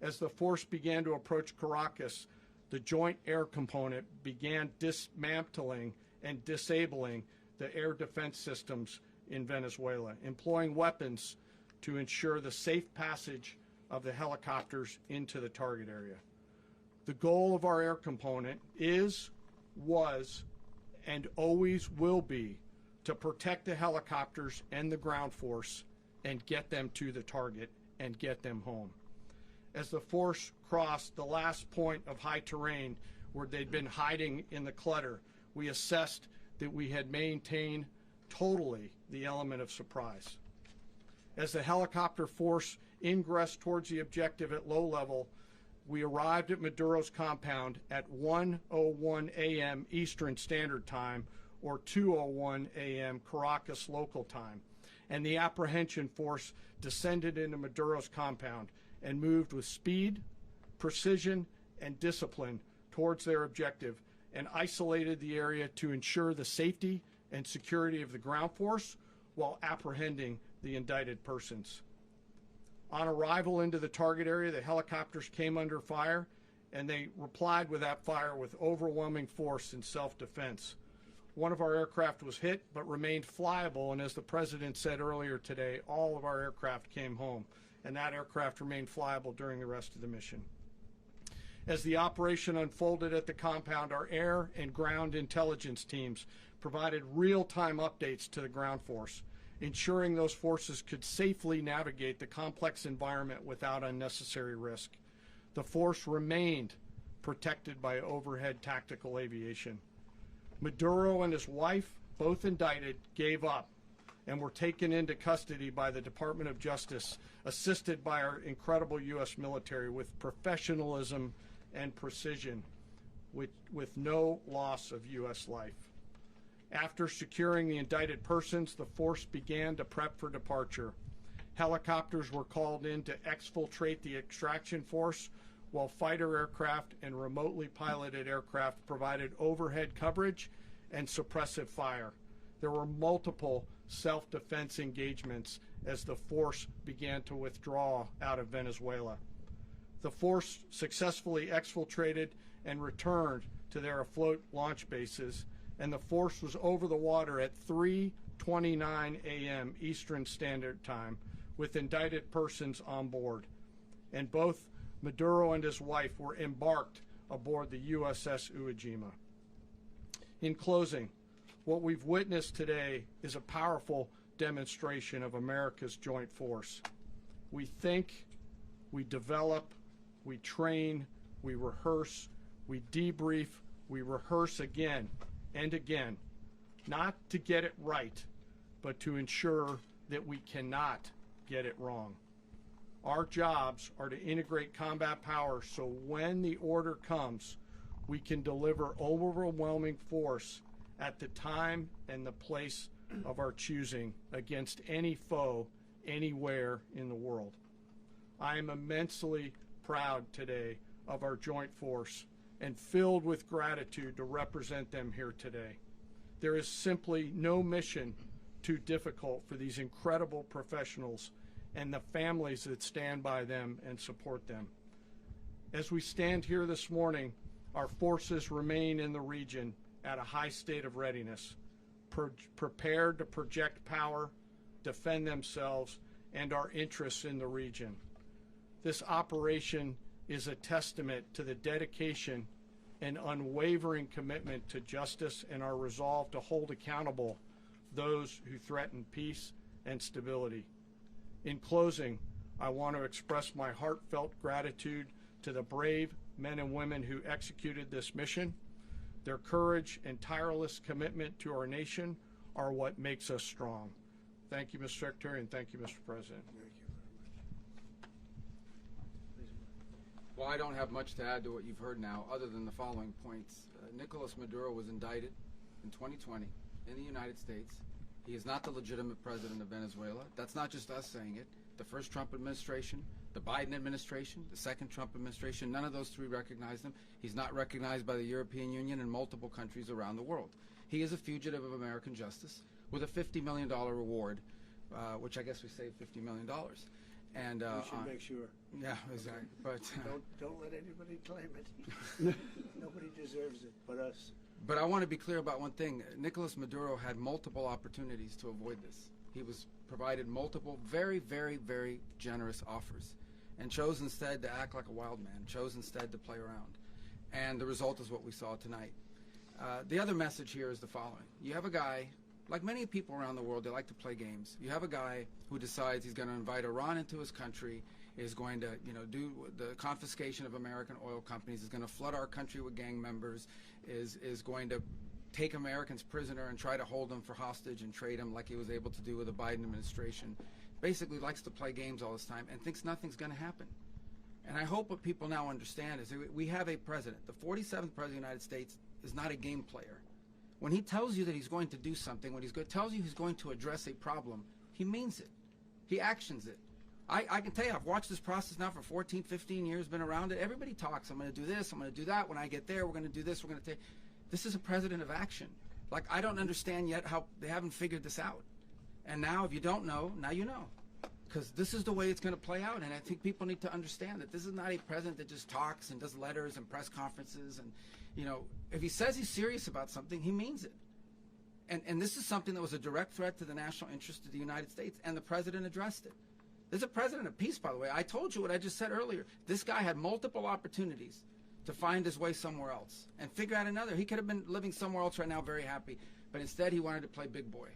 As the force began to approach Caracas, the Joint Air Component began dismantling and disabling the air defense systems in Venezuela, employing weapons to ensure the safe passage of the helicopters into the target area. The goal of our air component is, was, and always will be to protect the helicopters and the ground force and get them to the target and get them home. As the force crossed the last point of high terrain where they'd been hiding in the clutter, we assessed that we had maintained totally the element of surprise. As the helicopter force ingressed towards the objective at low level, we arrived at Maduro's compound at 1:01 a.m. Eastern Standard Time, or 2:01 a.m. Caracas local time, and the apprehension force descended into Maduro's compound and moved with speed, precision, and discipline towards their objective, and isolated the area to ensure the safety and security of the ground force while apprehending the indicted persons. On arrival into the target area, the helicopters came under fire, and they replied with that fire with overwhelming force in self-defense. One of our aircraft was hit but remained flyable, and as the President said earlier today, all of our aircraft came home, and that aircraft remained flyable during the rest of the mission. As the operation unfolded at the compound, our air and ground intelligence teams provided real-time updates to the ground force, ensuring those forces could safely navigate the complex environment without unnecessary risk. The force remained protected by overhead tactical aviation. Maduro and his wife, both indicted, gave up and were taken into custody by the Department of Justice, assisted by our incredible U.S. military with professionalism and precision, with no loss of U.S. life. After securing the indicted persons, the force began to prep for departure. Helicopters were called in to exfiltrate the extraction force, while fighter aircraft and remotely piloted aircraft provided overhead coverage and suppressive fire. There were multiple self-defense engagements as the force began to withdraw out of Venezuela. The force successfully exfiltrated and returned to their afloat launch bases, and the force was over the water at 3:29 a.m. Eastern Standard Time with indicted persons on board. And both Maduro and his wife were embarked aboard the USS Iwo Jima. In closing, what we've witnessed today is a powerful demonstration of America's joint force. We think, we develop, we train, we rehearse, we debrief, we rehearse again and again, not to get it right, but to ensure that we cannot get it wrong. Our jobs are to integrate combat power so when the order comes, we can deliver overwhelming force at the time and the place of our choosing against any foe anywhere in the world. I am immensely proud today of our joint force and filled with gratitude to represent them here today. There is simply no mission too difficult for these incredible professionals and the families that stand by them and support them. As we stand here this morning, our forces remain in the region at a high state of readiness, prepared to project power, defend themselves, and our interests in the region. This operation is a testament to the dedication and unwavering commitment to justice and our resolve to hold accountable those who threaten peace and stability. In closing, I want to express my heartfelt gratitude to the brave men and women who executed this mission. Their courage and tireless commitment to our nation are what makes us strong. Thank you, Mr. Secretary, and thank you, Mr. President. Well, I don't have much to add to what you've heard now, other than the following points. Nicolás Maduro was indicted in 2020 in the United States. He is not the legitimate president of Venezuela. That's not just us saying it. The first Trump administration, the Biden administration, the second Trump administration, none of those three recognized him. He's not recognized by the European Union and multiple countries around the world. He is a fugitive of American justice with a $50 million reward, which I guess we saved $50 million. And we should make sure. Yeah, exactly. But don't let anybody claim it. Nobody deserves it but us. But I want to be clear about one thing. Nicolás Maduro had multiple opportunities to avoid this. He was provided multiple very, very, very generous offers and chose instead to act like a wild man, chose instead to play around. And the result is what we saw tonight. The other message here is the following. You have a guy, like many people around the world, they like to play games. You have a guy who decides he's going to invite Iran into his country, is going to, do the confiscation of American oil companies, is going to flood our country with gang members, is going to take Americans prisoner and try to hold them for hostage and trade them like he was able to do with the Biden administration. Basically likes to play games all this time and thinks nothing's going to happen. And I hope what people now understand is that we have a president. The 47th president of the United States is not a game player. When he tells you that he's going to do something, when tells you he's going to address a problem, he means it. He actions it. I can tell you, I've watched this process now for 14, 15 years, been around it. Everybody talks. I'm going to do this. I'm going to do that. When I get there, we're going to do this. We're going to take. This is a president of action. Like, I don't understand yet how they haven't figured this out. And now, if you don't know, now you know. Because this is the way it's going to play out. And I think people need to understand that this is not a president that just talks and does letters and press conferences. And, if he says he's serious about something, he means it. And this is something that was a direct threat to the national interest of the United States. And the president addressed it. There's a president of peace, by the way. I told you what I just said earlier. This guy had multiple opportunities to find his way somewhere else and figure out another. He could have been living somewhere else right now very happy. But instead, he wanted to play big boy.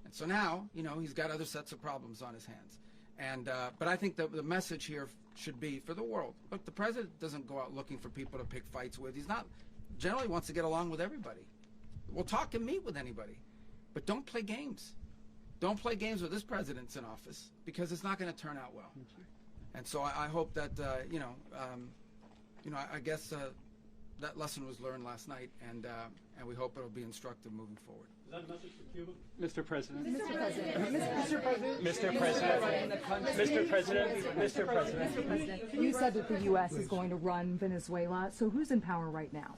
And so now, he's got other sets of problems on his hands. And but I think the message here should be for the world. Look, the president doesn't go out looking for people to pick fights with. He's not generally wants to get along with everybody. We'll talk and meet with anybody. But don't play games. Don't play games with this president's in office because it's not going to turn out well. And so I hope that, I guess that lesson was learned last night, and we hope it'll be instructive moving forward. Is that a message for Cuba? Mr. President. Mr. President. Mr. President. Mr. President. Mr. President. You said that the U.S. is going to run Venezuela, so who's in power right now?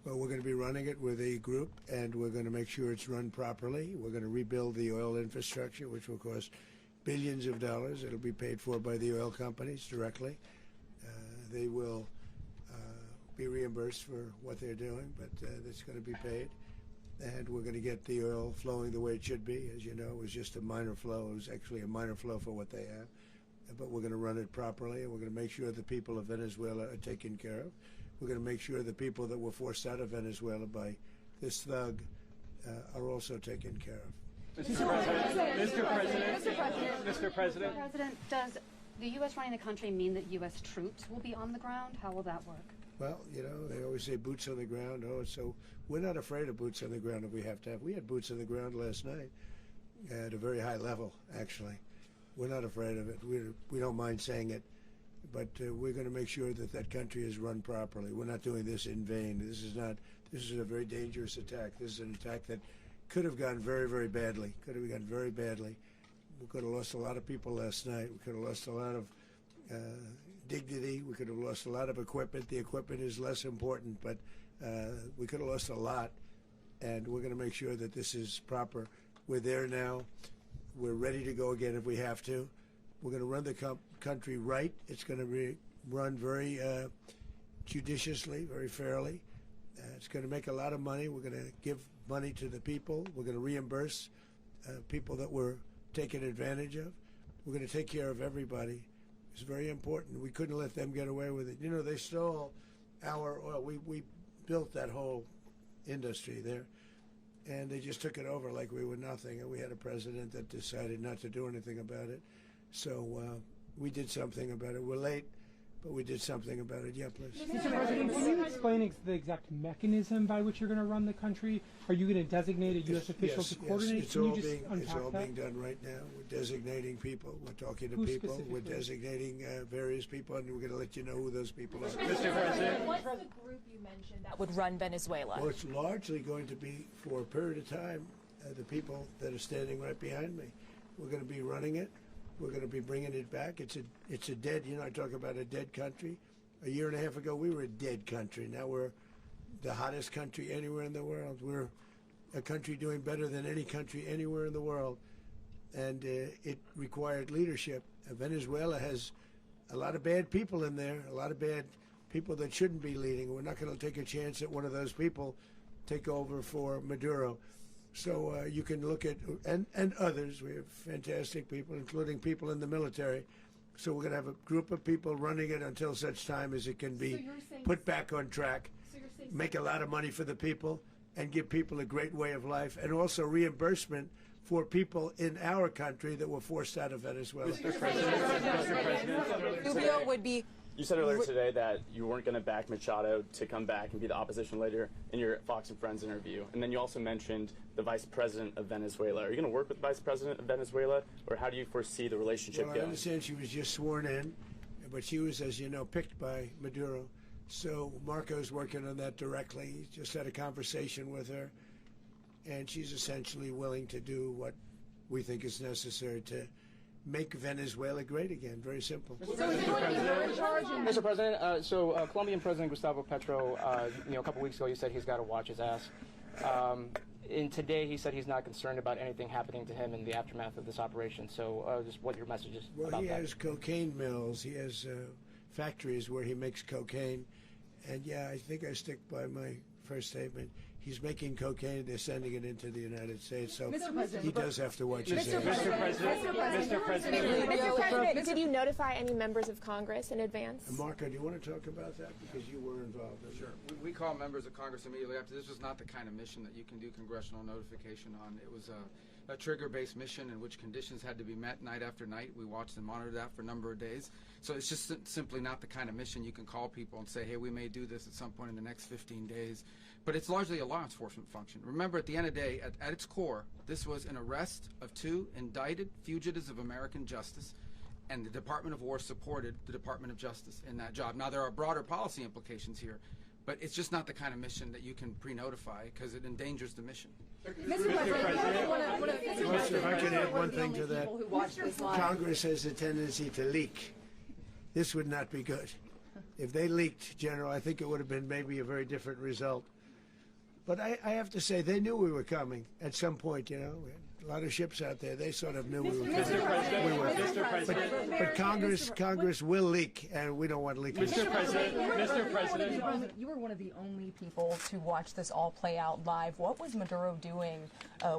Well, we're going to be running it with a group, and we're going to make sure it's run properly. We're going to rebuild the oil infrastructure, which will cost billions of dollars. It'll be paid for by the oil companies directly. They will be reimbursed for what they're doing, but it's going to be paid. And we're going to get the oil flowing the way it should be. As you know, it was just a minor flow. It was actually a minor flow for what they have. But we're going to run it properly, and we're going to make sure the people of Venezuela are taken care of. We're going to make sure the people that were forced out of Venezuela by this thug are also taken care of. Mr. President. Mr. President. Mr. President. Mr. President. Mr. President, does the U.S. running the country mean that U.S. troops will be on the ground? How will that work? Well, they always say boots on the ground. So we're not afraid of boots on the ground if we have to have. We had boots on the ground last night at a very high level, actually. We're not afraid of it. We don't mind saying it. But we're going to make sure that that country is run properly. We're not doing this in vain. This is a very dangerous attack. This is an attack that could have gone very, very badly. Could have gone very badly. We could have lost a lot of people last night. We could have lost a lot of dignity. We could have lost a lot of equipment. The equipment is less important, but we could have lost a lot. And we're going to make sure that this is proper. We're there now. We're ready to go again if we have to. We're going to run the country right. It's going to be run very judiciously, very fairly. It's going to make a lot of money. We're going to give money to the people. We're going to reimburse people that were taken advantage of. We're going to take care of everybody. It's very important. We couldn't let them get away with it. They stole our oil. We built that whole industry there, and they just took it over like we were nothing. And we had a president that decided not to do anything about it. So we did something about it. We're late, but we did something about it. Yeah, please. Mr. President, can you explain the exact mechanism by which you're going to run the country? Are you going to designate a U.S. official to coordinate? Yes, it's all being done right now. We're designating people. We're talking to people. We're designating various people, and we're going to let you know who those people are. Mr. President. What's the group you mentioned that would run Venezuela? Well, it's largely going to be, for a period of time, the people that are standing right behind me. We're going to be running it. We're going to be bringing it back. It's a dead, I talk about a dead country. A year and a half ago, we were a dead country. Now we're the hottest country anywhere in the world. We're a country doing better than any country anywhere in the world, and it required leadership. Venezuela has a lot of bad people in there, a lot of bad people that shouldn't be leading. We're not going to take a chance that one of those people take over for Maduro. So you can look at, and others, we have fantastic people, including people in the military. So we're going to have a group of people running it until such time as it can be put back on track, make a lot of money for the people, and give people a great way of life, and also reimbursement for people in our country that were forced out of Venezuela. Mr. President, Rubio would be. You said earlier today that you weren't going to back Machado to come back and be the opposition leader in your Fox and Friends interview. And then you also mentioned the vice president of Venezuela. Are you going to work with the vice president of Venezuela, or how do you foresee the relationship Well, going? I understand she was just sworn in, but she was, as you know, picked by Maduro. So Marco's working on that directly. He just had a conversation with her, and she's essentially willing to do what we think is necessary to make Venezuela great again. Very simple. Mr. President, Colombian President Gustavo Petro, a couple weeks ago, you said he's got to watch his ass. And today he said he's not concerned about anything happening to him in the aftermath of this operation. So just what your message is about that. Well, he has cocaine mills. He has factories where he makes cocaine. And yeah, I think I stick by my first statement. He's making cocaine. They're sending it into the United States. So he does have to watch his ass. Mr. President, Did you notify any members of Congress in advance? Marco, do you want to talk about that? Because you were involved in it. Sure. We call members of Congress immediately after. This was not the kind of mission that you can do congressional notification on. It was a trigger-based mission in which conditions had to be met night after night. We watched and monitored that for a number of days. So it's just simply not the kind of mission you can call people and say, hey, we may do this at some point in the next 15 days. But it's largely a law enforcement function. Remember, at the end of the day, at its core, this was an arrest of 2 indicted fugitives of American justice, and the Department of War supported the Department of Justice in that job. Now, there are broader policy implications here, but it's just not the kind of mission that you can pre-notify because it endangers the mission. Mr. President, if I can add one thing to that. Congress has a tendency to leak. This would not be good. If they leaked, General, I think it would have been maybe a very different result. But I have to say, they knew we were coming at some point, We had a lot of ships out there. They sort of knew we were coming. Mr. President. But Congress will leak, and we don't want leakage. Mr. President. You were one of the only people to watch this all play out live. What was Maduro doing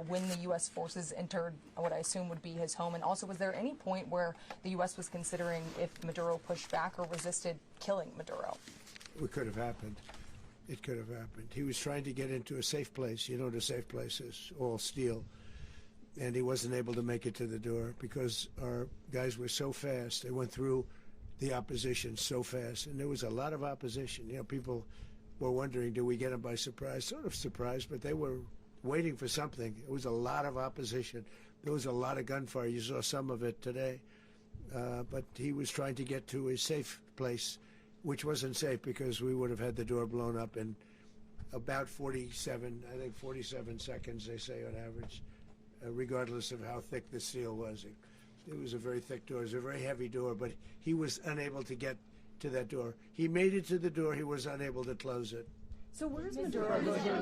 when the U.S. forces entered what I assume would be his home? And also, was there any point where the U.S. was considering if Maduro pushed back or resisted killing Maduro? It could have happened. It could have happened. He was trying to get into a safe place. You know what a safe place is, all steel. And he wasn't able to make it to the door because our guys were so fast. They went through the opposition so fast. And there was a lot of opposition. People were wondering, do we get him by surprise? Sort of surprised, but they were waiting for something. It was a lot of opposition. There was a lot of gunfire. You saw some of it today. But he was trying to get to a safe place, which wasn't safe because we would have had the door blown up in about 47 seconds, they say on average, regardless of how thick the steel was. It was a very thick door. It was a very heavy door, but he was unable to get to that door. He made it to the door. He was unable to close it. So where's Maduro going to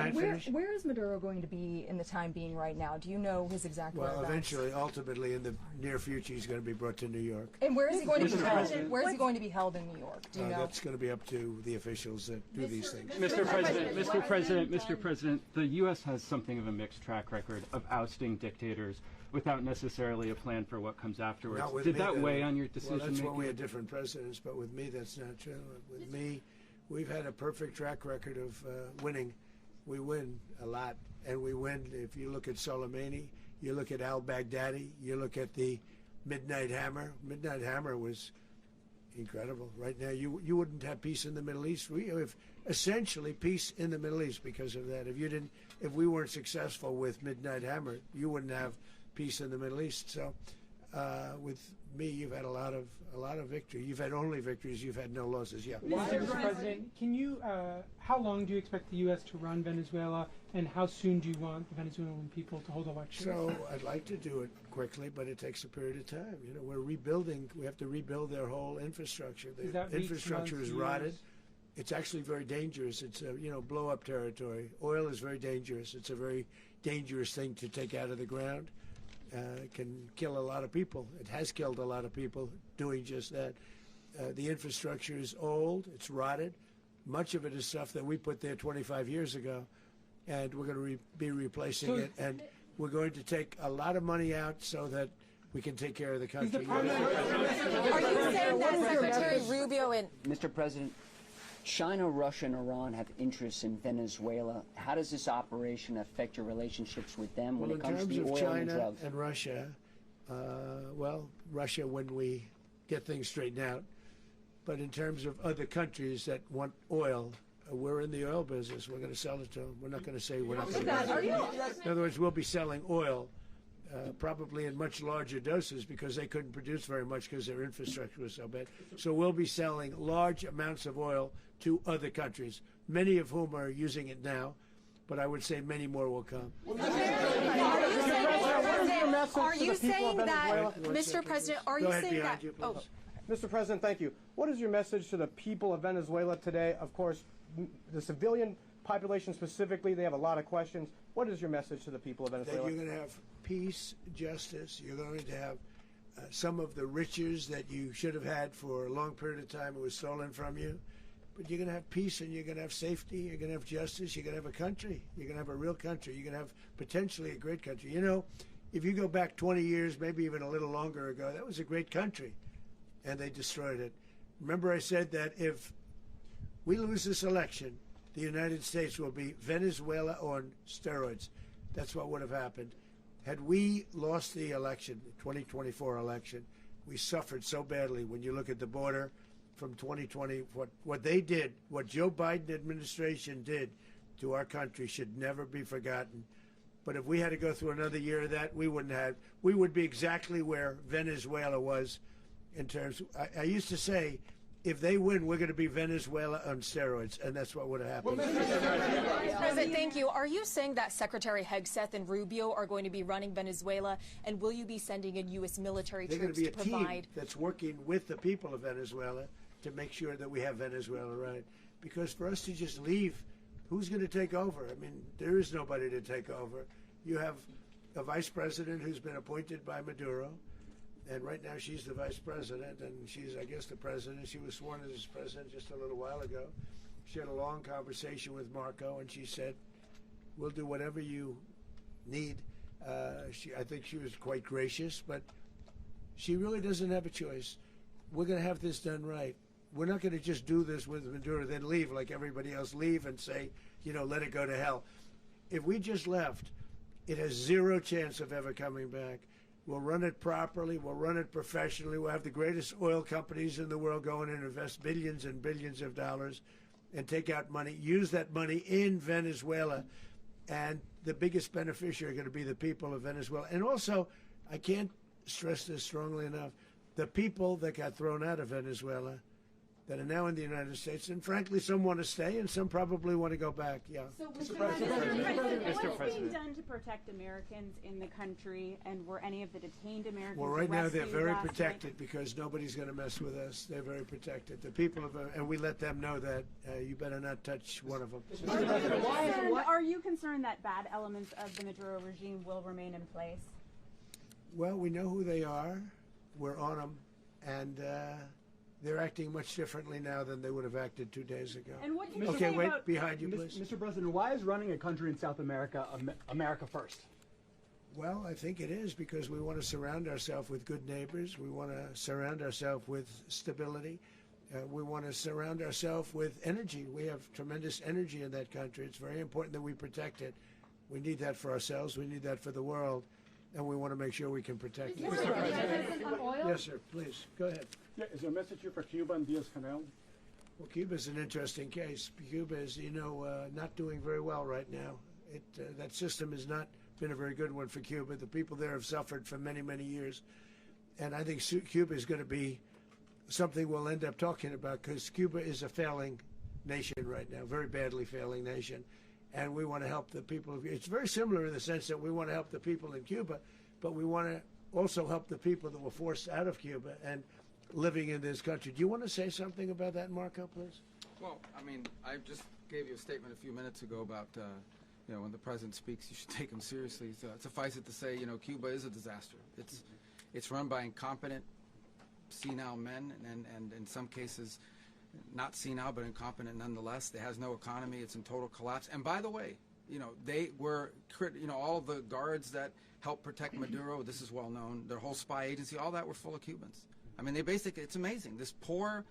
be? Where is Maduro going to be in the time being right now? Do you know his exact whereabouts? Well, eventually, ultimately, in the near future, he's going to be brought to New York. And where is he going to be held? Where is he going to be held in New York? Do you know? That's going to be up to the officials that do these things. Mr. President, the U.S. has something of a mixed track record of ousting dictators without necessarily a plan for what comes afterwards. Did that weigh on your decision making? Well, that's why we had making? different presidents, but with me, that's not true. With me, we've had a perfect track record of winning. We win a lot, and we win. If you look at Soleimani, you look at al-Baghdadi, you look at the Midnight Hammer. Midnight Hammer was incredible. Right now, you wouldn't have peace in the Middle East. We have essentially peace in the Middle East because of that. If we weren't successful with Midnight Hammer, you wouldn't have peace in the Middle East. So, with me, you've had a lot of victory. You've had only victories. You've had no losses. Yeah. Mr. President, can you? How long do you expect the U.S. to run Venezuela, and how soon do you want the Venezuelan people to hold elections? So I'd like to do it quickly, but it takes a period of time. We're rebuilding. We have to rebuild their whole infrastructure. The infrastructure is rotted. it's actually very dangerous. It's blow-up territory. Oil is very dangerous. It's a very dangerous thing to take out of the ground. It can kill a lot of people. It has killed a lot of people doing just that. The infrastructure is old. It's rotted. Much of it is stuff that we put there 25 years ago, and we're going to be replacing it. And we're going to take a lot of money out so that we can take care of the country. Are you saying that Secretary Rubio and Mr. President, China, Russia, and Iran have interests in Venezuela. How does this operation affect your relationships with them when it comes to the oil and drugs? In terms of China and Russia, Russia when we get things straightened out. But in terms of other countries that want oil, we're in the oil business. We're going to sell it to them. We're not going to say we're not going to. In other words, we'll be selling oil, probably in much larger doses because they couldn't produce very much because their infrastructure was so bad. So we'll be selling large amounts of oil to other countries, many of whom are using it now, but I would say many more will come. Are you saying that, Mr. President, are you saying that? Oh. Mr. President, thank you. What is your message to the people of Venezuela today? Of course, the civilian population specifically, they have a lot of questions. What is your message to the people of Venezuela? That you're going to have peace, justice. You're going to have some of the riches that you should have had for a long period of time. It was stolen from you. But you're going to have peace and you're going to have safety. You're going to have justice. You're going to have a country. You're going to have a real country. You're going to have potentially a great country. You know, if you go back 20 years, maybe even a little longer ago, that was a great country. And they destroyed it. Remember I said that if we lose this election, the United States will be Venezuela on steroids. That's what would have happened. Had we lost the election, the 2024 election, we suffered so badly. When you look at the border from 2020, what they did, what Joe Biden administration did to our country should never be forgotten. But if we had to go through another year of that, we would be exactly where Venezuela was in terms, I used to say, if they win, we're going to be Venezuela on steroids, and that's what would have happened. President, thank you. Are you saying that Secretary Hegseth and Rubio are going to be running Venezuela, and will you be sending in U.S. military troops to provide? They're going to be a team that's working with the people of Venezuela to make sure that we have Venezuela right. Because for us to just leave, who's going to take over? I mean, there is nobody to take over. You have a vice president who's been appointed by Maduro. And right now she's the vice president, and she's, I guess, the president. She was sworn as president just a little while ago. She had a long conversation with Marco, and she said, we'll do whatever you need. I think she was quite gracious, but she really doesn't have a choice. We're going to have this done right. We're not going to just do this with Maduro, then leave like everybody else, leave and say, let it go to hell. If we just left, it has zero chance of ever coming back. We'll run it properly. We'll run it professionally. We'll have the greatest oil companies in the world go in and invest billions and billions of dollars and take out money, use that money in Venezuela. And the biggest beneficiary are going to be the people of Venezuela. And also, I can't stress this strongly enough, the people that got thrown out of Venezuela that are now in the United States, and frankly, some want to stay, and some probably want to go back. Yeah. So, Mr. President, what is being done to protect Americans in the country, and were any of the detained Americans Well, right now they're very last protected night? because nobody's going to mess with us. They're very protected. The people of, and we let them know that you better not touch one of them. And are you concerned that bad elements of the Maduro regime will remain in place? Well, we know who they are. We're on them, and they're acting much differently now than they would have acted 2 days ago. And what can you okay, say wait, about behind you, please. Mr. President, why is running a country in South America America first? Well, I think it is because we want to surround ourselves with good neighbors. We want to surround ourselves with stability. We want to surround ourselves with energy. We have tremendous energy in that country. It's very important that we protect it. We need that for ourselves. We need that for the world. And we want to make sure we can protect it. Yes, sir. Please, go ahead. Yeah, is there a message here for Cuba and Diaz-Canel? Well, Cuba is an interesting case. Cuba is, not doing very well right now. That system has not been a very good one for Cuba. The people there have suffered for many, many years. And I think Cuba is going to be something we'll end up talking about because Cuba is a failing nation right now, very badly failing nation. And we want to help the people. It's very similar in the sense that we want to help the people in Cuba, but we want to also help the people that were forced out of Cuba and living in this country. Do you want to say something about that, Marco, please? Well, I mean, I just gave you a statement a few minutes ago about, when the president speaks, you should take him seriously. So suffice it to say, Cuba is a disaster. It's run by incompetent, senile men, and in some cases, not senile, but incompetent nonetheless. It has no economy. It's in total collapse. And by the way, they were, all the guards that helped protect Maduro, this is well known, their whole spy agency, all that were full of Cubans. I mean, they basically, it's amazing. This poor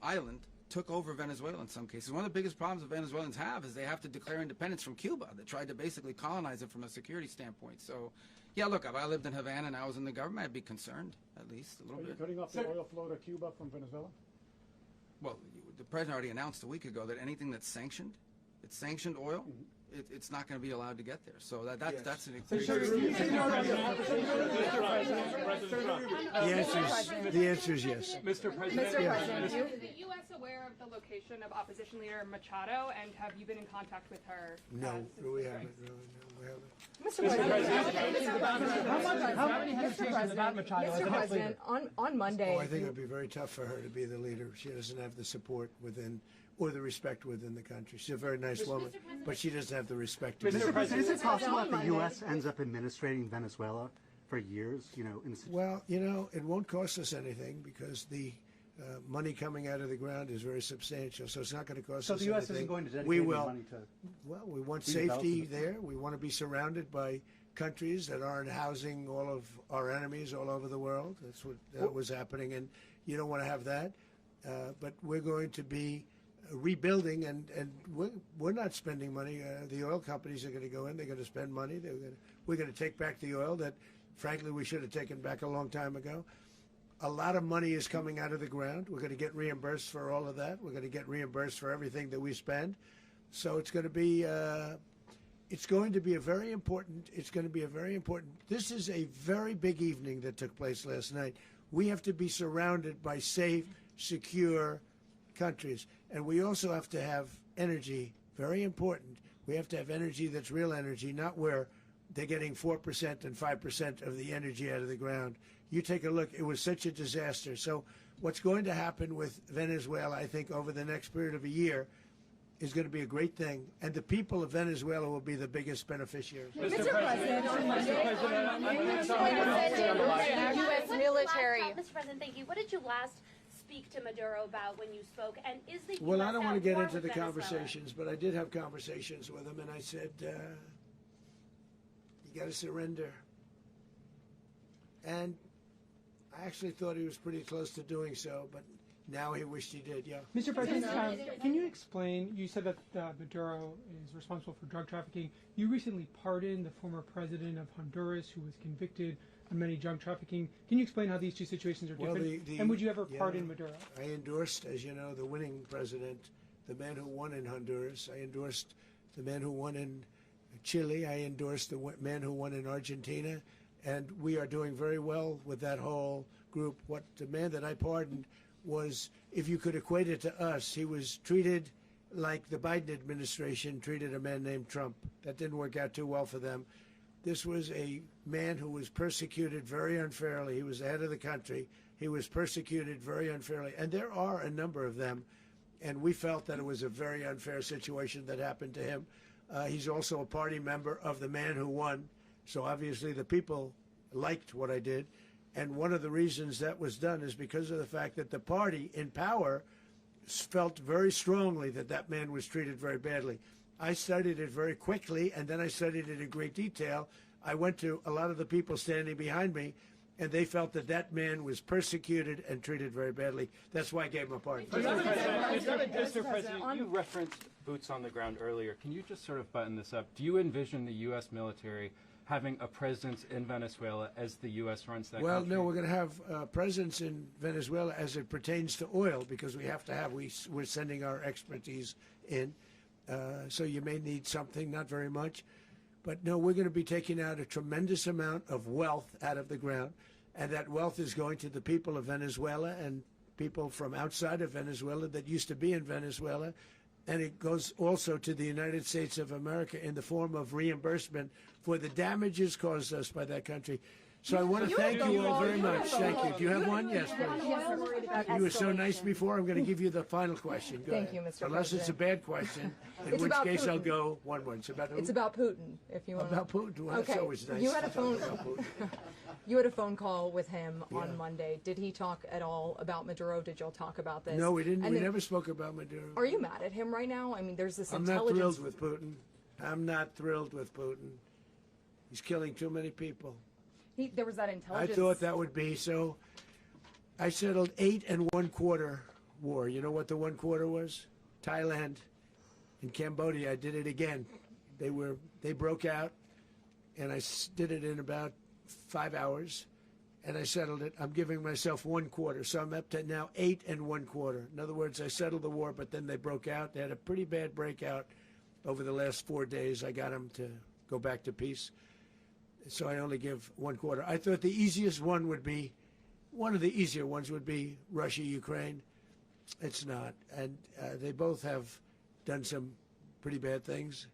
island took over Venezuela in some cases. One of the biggest problems that Venezuelans have is they have to declare independence from Cuba. They tried to basically colonize it from a security standpoint. So, yeah, look, if I lived in Havana and I was in the government, I'd be concerned, at least a little bit. Are you cutting off the oil flow to Cuba from Venezuela? Well, the president already announced a week ago that anything that's sanctioned, it's sanctioned oil, it's not going to be allowed to get there. So that's an The answer is yes. Mr. President, Is the U.S. aware of the location of opposition leader Machado, and have you been in contact with her? No, we haven't. No, we haven't. Mr. President, on Monday. Oh, I think it would be very tough for her to be the leader. She doesn't have the support within, or the respect within the country. She's a very nice woman, but she doesn't have the respect. Mr. President, is it possible that the U.S. ends up administrating Venezuela for years? Well, it won't cost us anything because the money coming out of the ground is very substantial, so it's not going to cost us anything. So the U.S. isn't going to dedicate any money to... Well, we want safety there. We want to be surrounded by countries that aren't housing all of our enemies all over the world. That's what was happening, and you don't want to have that. But we're going to be rebuilding, and we're not spending money. The oil companies are going to go in. They're going to spend money. We're going to take back the oil that, frankly, we should have taken back a long time ago. A lot of money is coming out of the ground. We're going to get reimbursed for all of that. We're going to get reimbursed for everything that we spend. So it's going to be a very important. This is a very big evening that took place last night. We have to be surrounded by safe, secure countries, and we also have to have energy. Very important. We have to have energy that's real energy, not where they're getting 4% and 5% of the energy out of the ground. You take a look. It was such a disaster. So what's going to happen with Venezuela, I think, over the next period of a year is going to be a great thing. And the people of Venezuela will be the biggest beneficiaries. Mr. President, U.S. military. Mr. President, thank you. What did you last speak to Maduro about when you spoke? And is the Well, US I don't want to at get war into with the Venezuela? conversations, but I did have conversations with him, and I said, you got to surrender. And I actually thought he was pretty close to doing so, but now he wished he did, yeah. Mr. President, can you explain, you said that Maduro is responsible for drug trafficking. You recently pardoned the former president of Honduras who was convicted on many drug trafficking. Can you explain how these two situations are different? And would you ever pardon Maduro? I endorsed, as you know, the winning president, the man who won in Honduras. I endorsed the man who won in Chile. I endorsed the man who won in Argentina. And we are doing very well with that whole group. What the man that I pardoned was, if you could equate it to us, he was treated like the Biden administration treated a man named Trump. That didn't work out too well for them. This was a man who was persecuted very unfairly. He was the head of the country. He was persecuted very unfairly. And there are a number of them. And we felt that it was a very unfair situation that happened to him. He's also a party member of the man who won. So obviously the people liked what I did. And one of the reasons that was done is because of the fact that the party in power felt very strongly that that man was treated very badly. I studied it very quickly, and then I studied it in great detail. I went to a lot of the people standing behind me, and they felt that that man was persecuted and treated very badly. That's why I gave him a pardon. Mr. President, you referenced boots on the ground earlier. Can you just sort of button this up? Do you envision the U.S. military having a presence in Venezuela as the U.S. runs that country? Well, no, we're going to have a presence in Venezuela as it pertains to oil, because we have to have, we're sending our expertise in. So you may need something, not very much. But no, we're going to be taking out a tremendous amount of wealth out of the ground. And that wealth is going to the people of Venezuela and people from outside of Venezuela that used to be in Venezuela. And it goes also to the United States of America in the form of reimbursement for the damages caused us by that country. So I want to thank you all very much. Thank you. Do you have one? Yes, please. You were so nice before. I'm going to give you the final question. Go Thank ahead. you, Mr. Unless it's a President. bad question, in It's which about case I'll Putin. go one more. It's about who? It's about Putin, if you want. About Putin. Well, okay. that's always nice. You had to a talk phone. about Putin. You had a phone call with him Yeah. on Monday. Did he talk at all about Maduro? Did y'all talk about this? No, we didn't. And We then- never spoke about Maduro. Are you mad at him right now? I mean, there's this I'm not intelligence. thrilled with Putin. I'm not thrilled with Putin. He's killing too many people. There was that I intelligence. thought that would be so. I settled 8 1/4 war. You know what the 1/4 was? Thailand and Cambodia. I did it again. They broke out, and I did it in about 5 hours, and I settled it. I'm giving myself 1/4, so I'm up to now 8 1/4. In other words, I settled the war, but then they broke out. They had a pretty bad breakout over the last 4 days. I got them to go back to peace. So I only give 1/4. I thought the easiest one would be, one of the easier ones would be Russia, Ukraine. It's not. And they both have done some pretty bad things.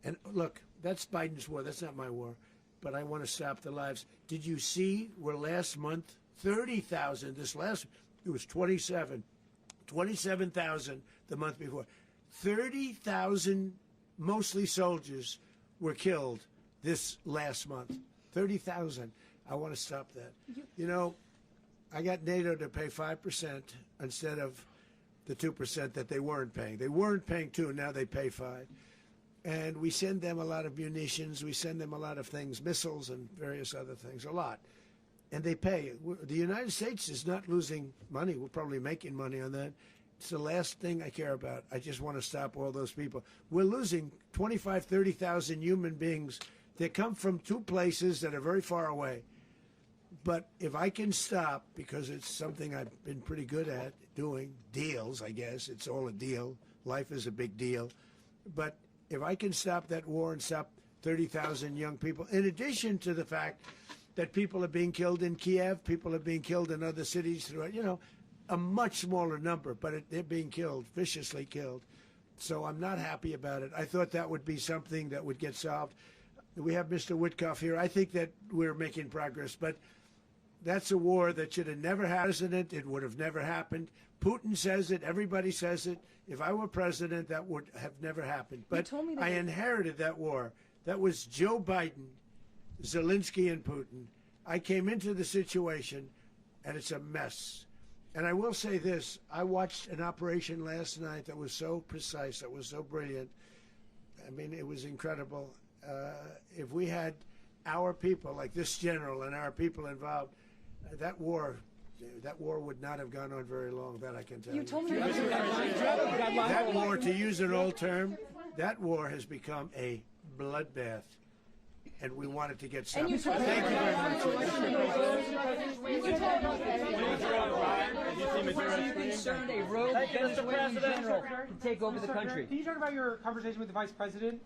And look, that's Biden's war. That's not my war. But I want to stop the lives. Did you see where last month, 30,000, it was 27,000 the month before. 30,000, mostly soldiers, were killed this last month. 30,000. I want to stop that. You know, I got NATO to pay 5% instead of the 2% that they weren't paying. They weren't paying 2, now they pay 5. And we send them a lot of munitions. We send them a lot of things, missiles and various other things, a lot. And they pay. The United States is not losing money. We're probably making money on that. It's the last thing I care about. I just want to stop all those people. We're losing 25, 30,000 human beings that come from 2 places that are very far away. But if I can stop, because it's something I've been pretty good at doing, deals, I guess. It's all a deal. Life is a big deal. But if I can stop that war and stop 30,000 young people, in addition to the fact that people are being killed in Kiev, people are being killed in other cities throughout, you know, a much smaller number, but they're being killed, viciously killed. So I'm not happy about it. I thought that would be something that would get solved. We have Mr. Witkoff here. I think that we're making progress, but that's a war that should have never had a president. It would have never happened. Putin says it. Everybody says it. If I were president, that would have never happened. But I inherited that war. That was Joe Biden, Zelensky, and Putin. I came into the situation, and it's a mess. And I will say this. I watched an operation last night that was so precise, that was so brilliant. I mean, it was incredible. If we had our people, like this general, and our people involved, that war would not have gone on very long, that I can tell you. You told me That war, to use an old term, that war has become a bloodbath, and we want it to get stopped. Thank you very much. Are you concerned a rogue Venezuelan general can take over the country? Can you talk about your conversation with the vice president?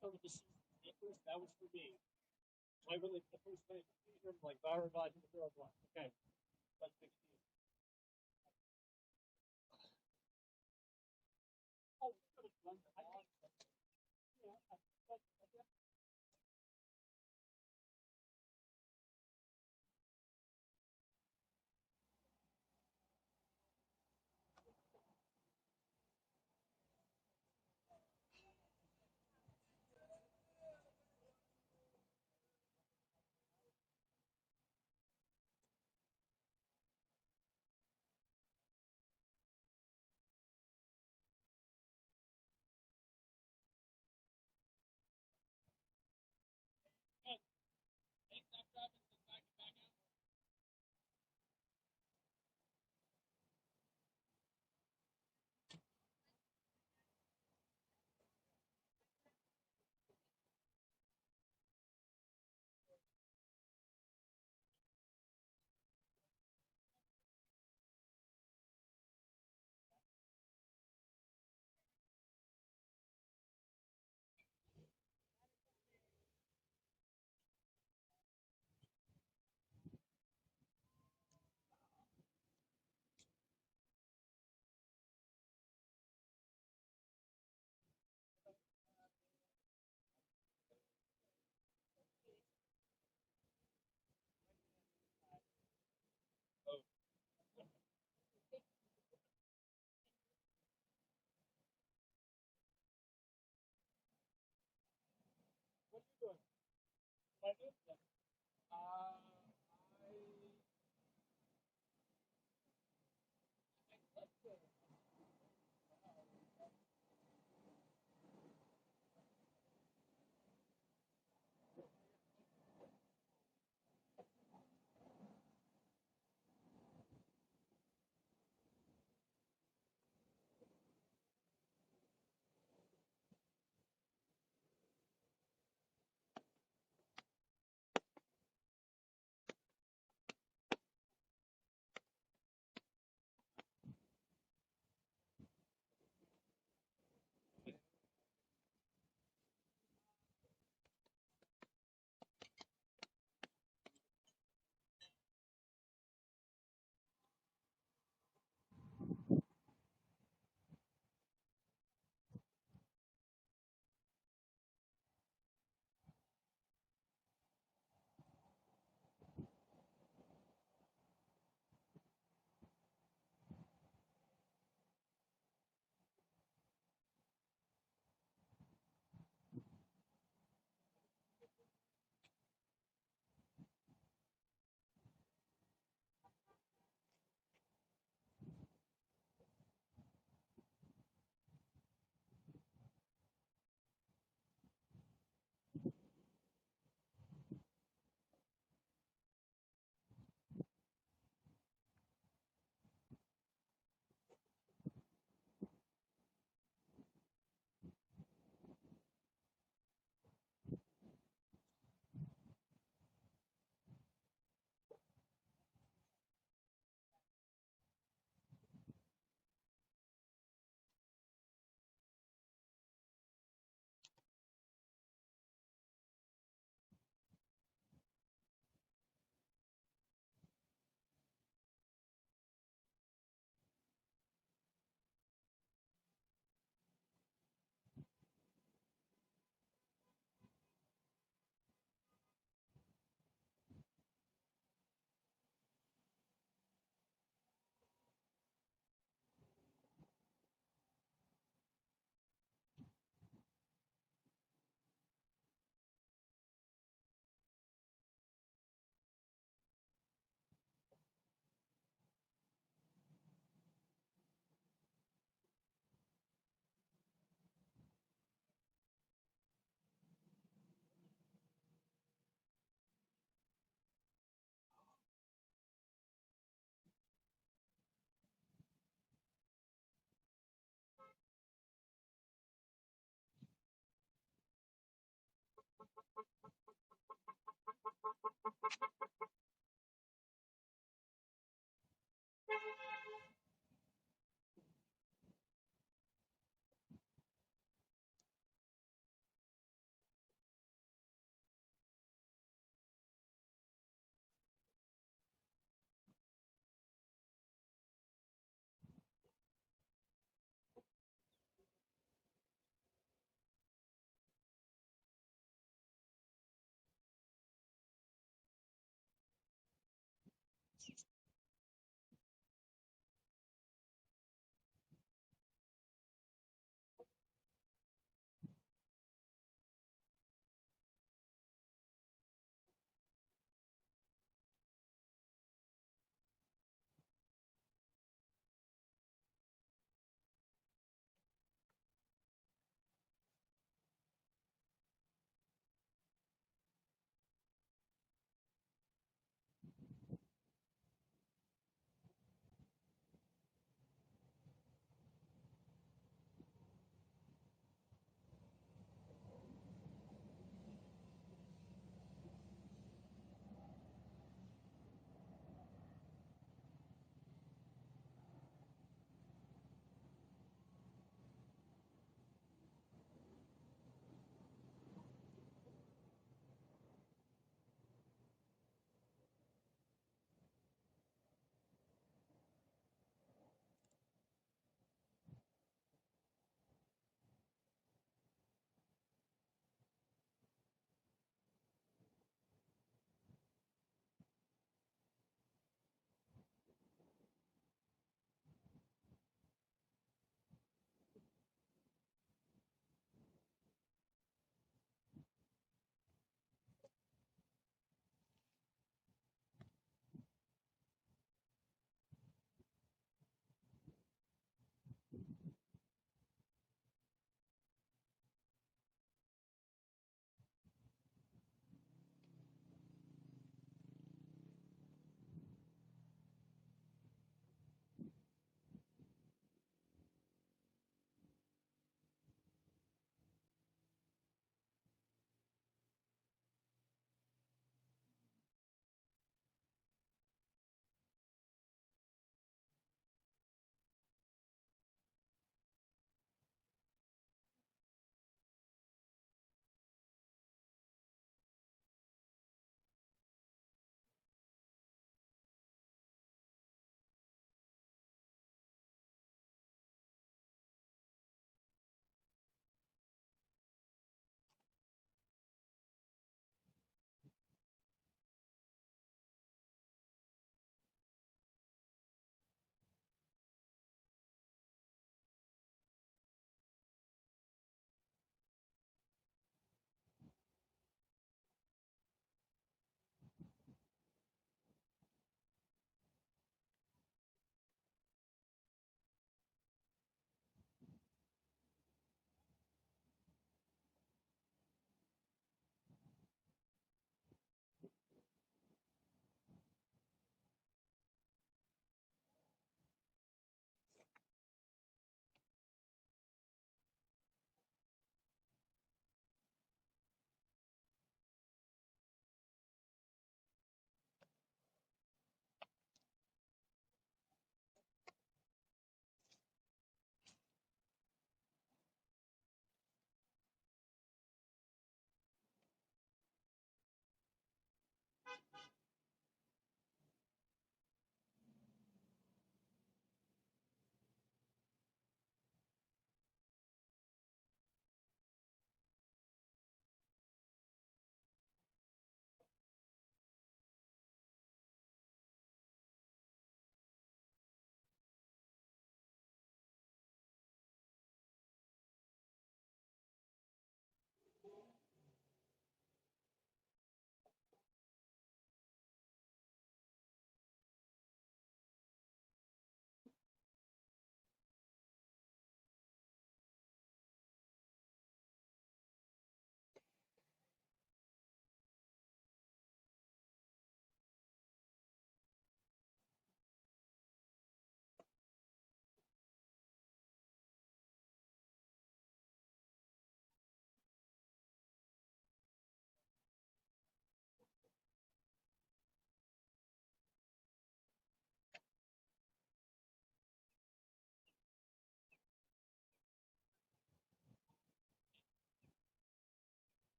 Sort of the papers, that was for me. So I really, the first thing, like, okay, let's 16. Oh,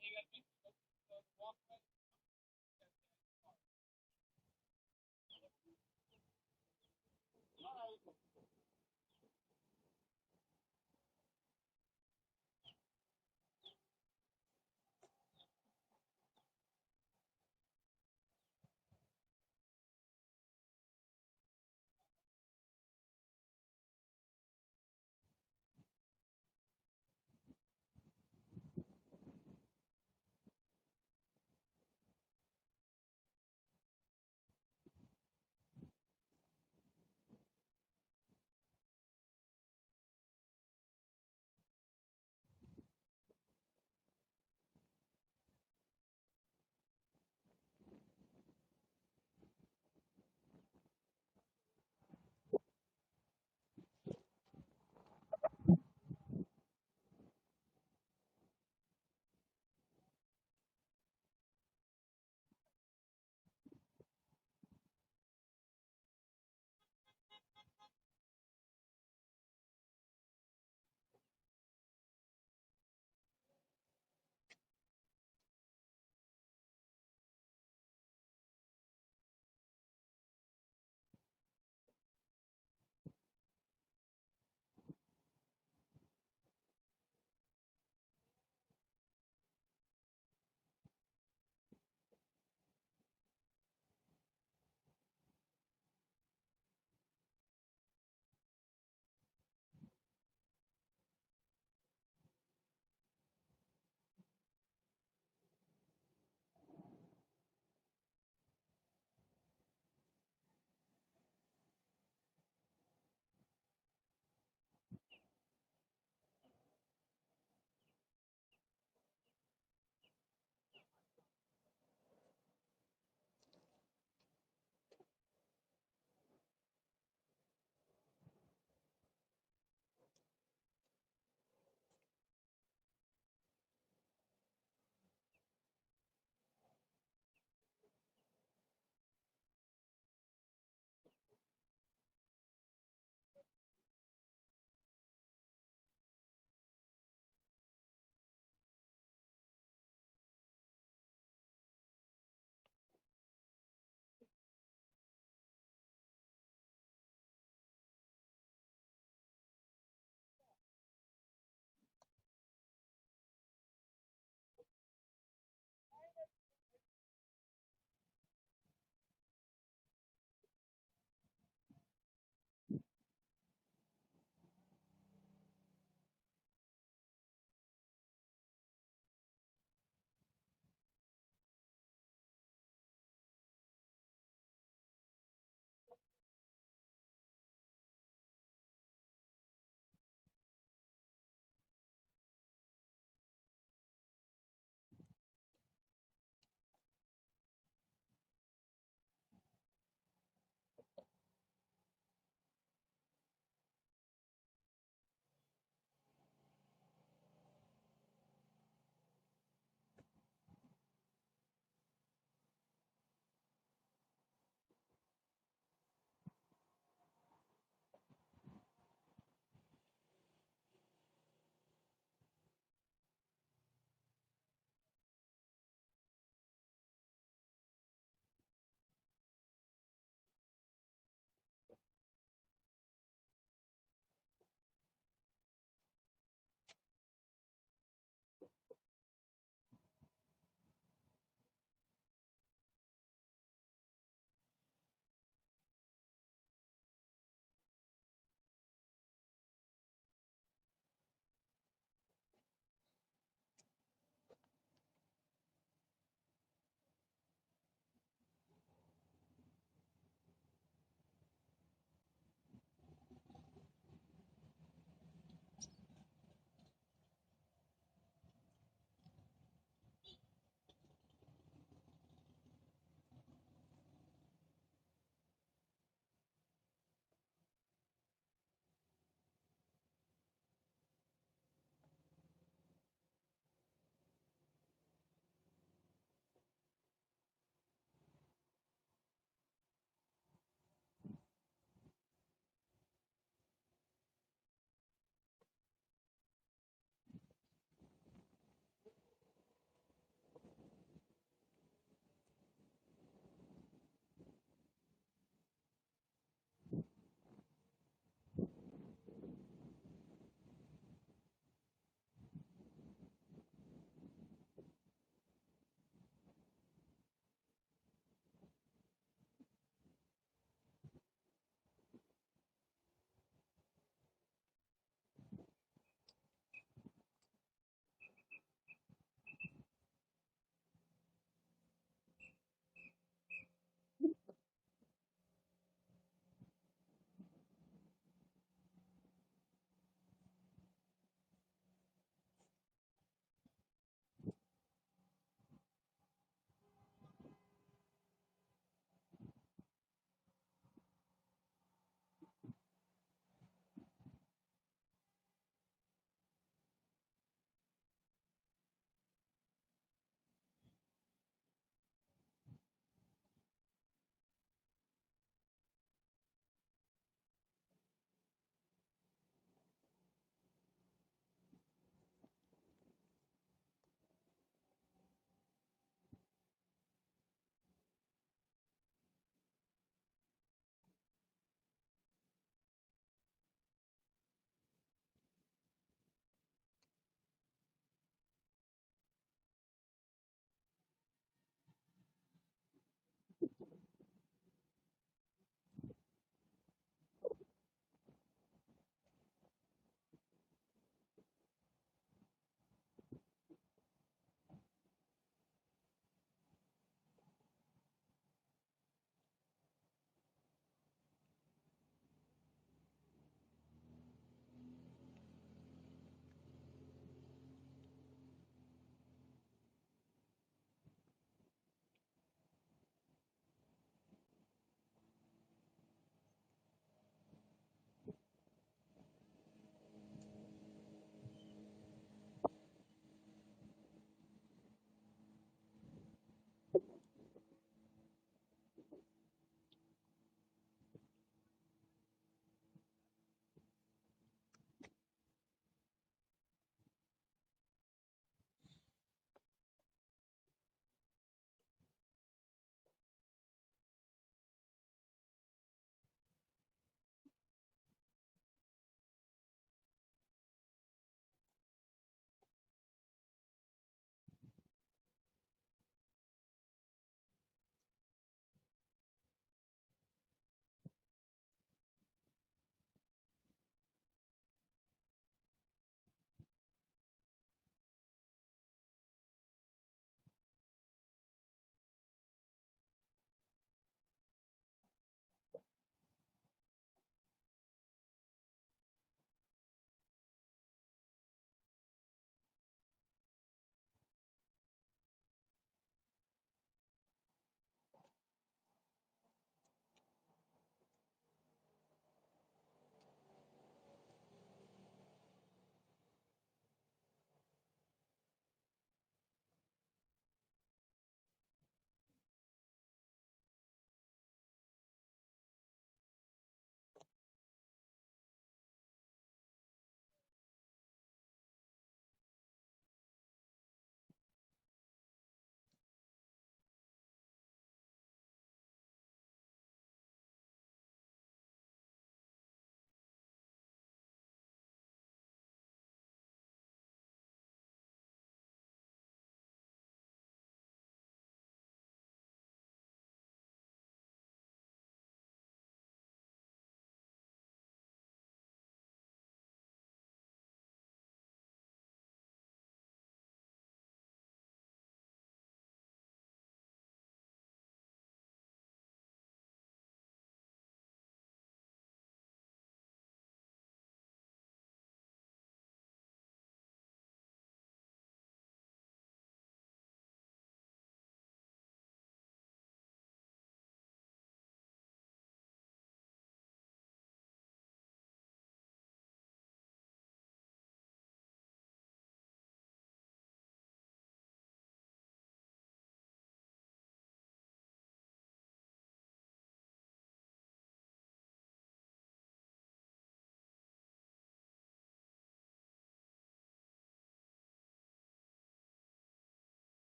You got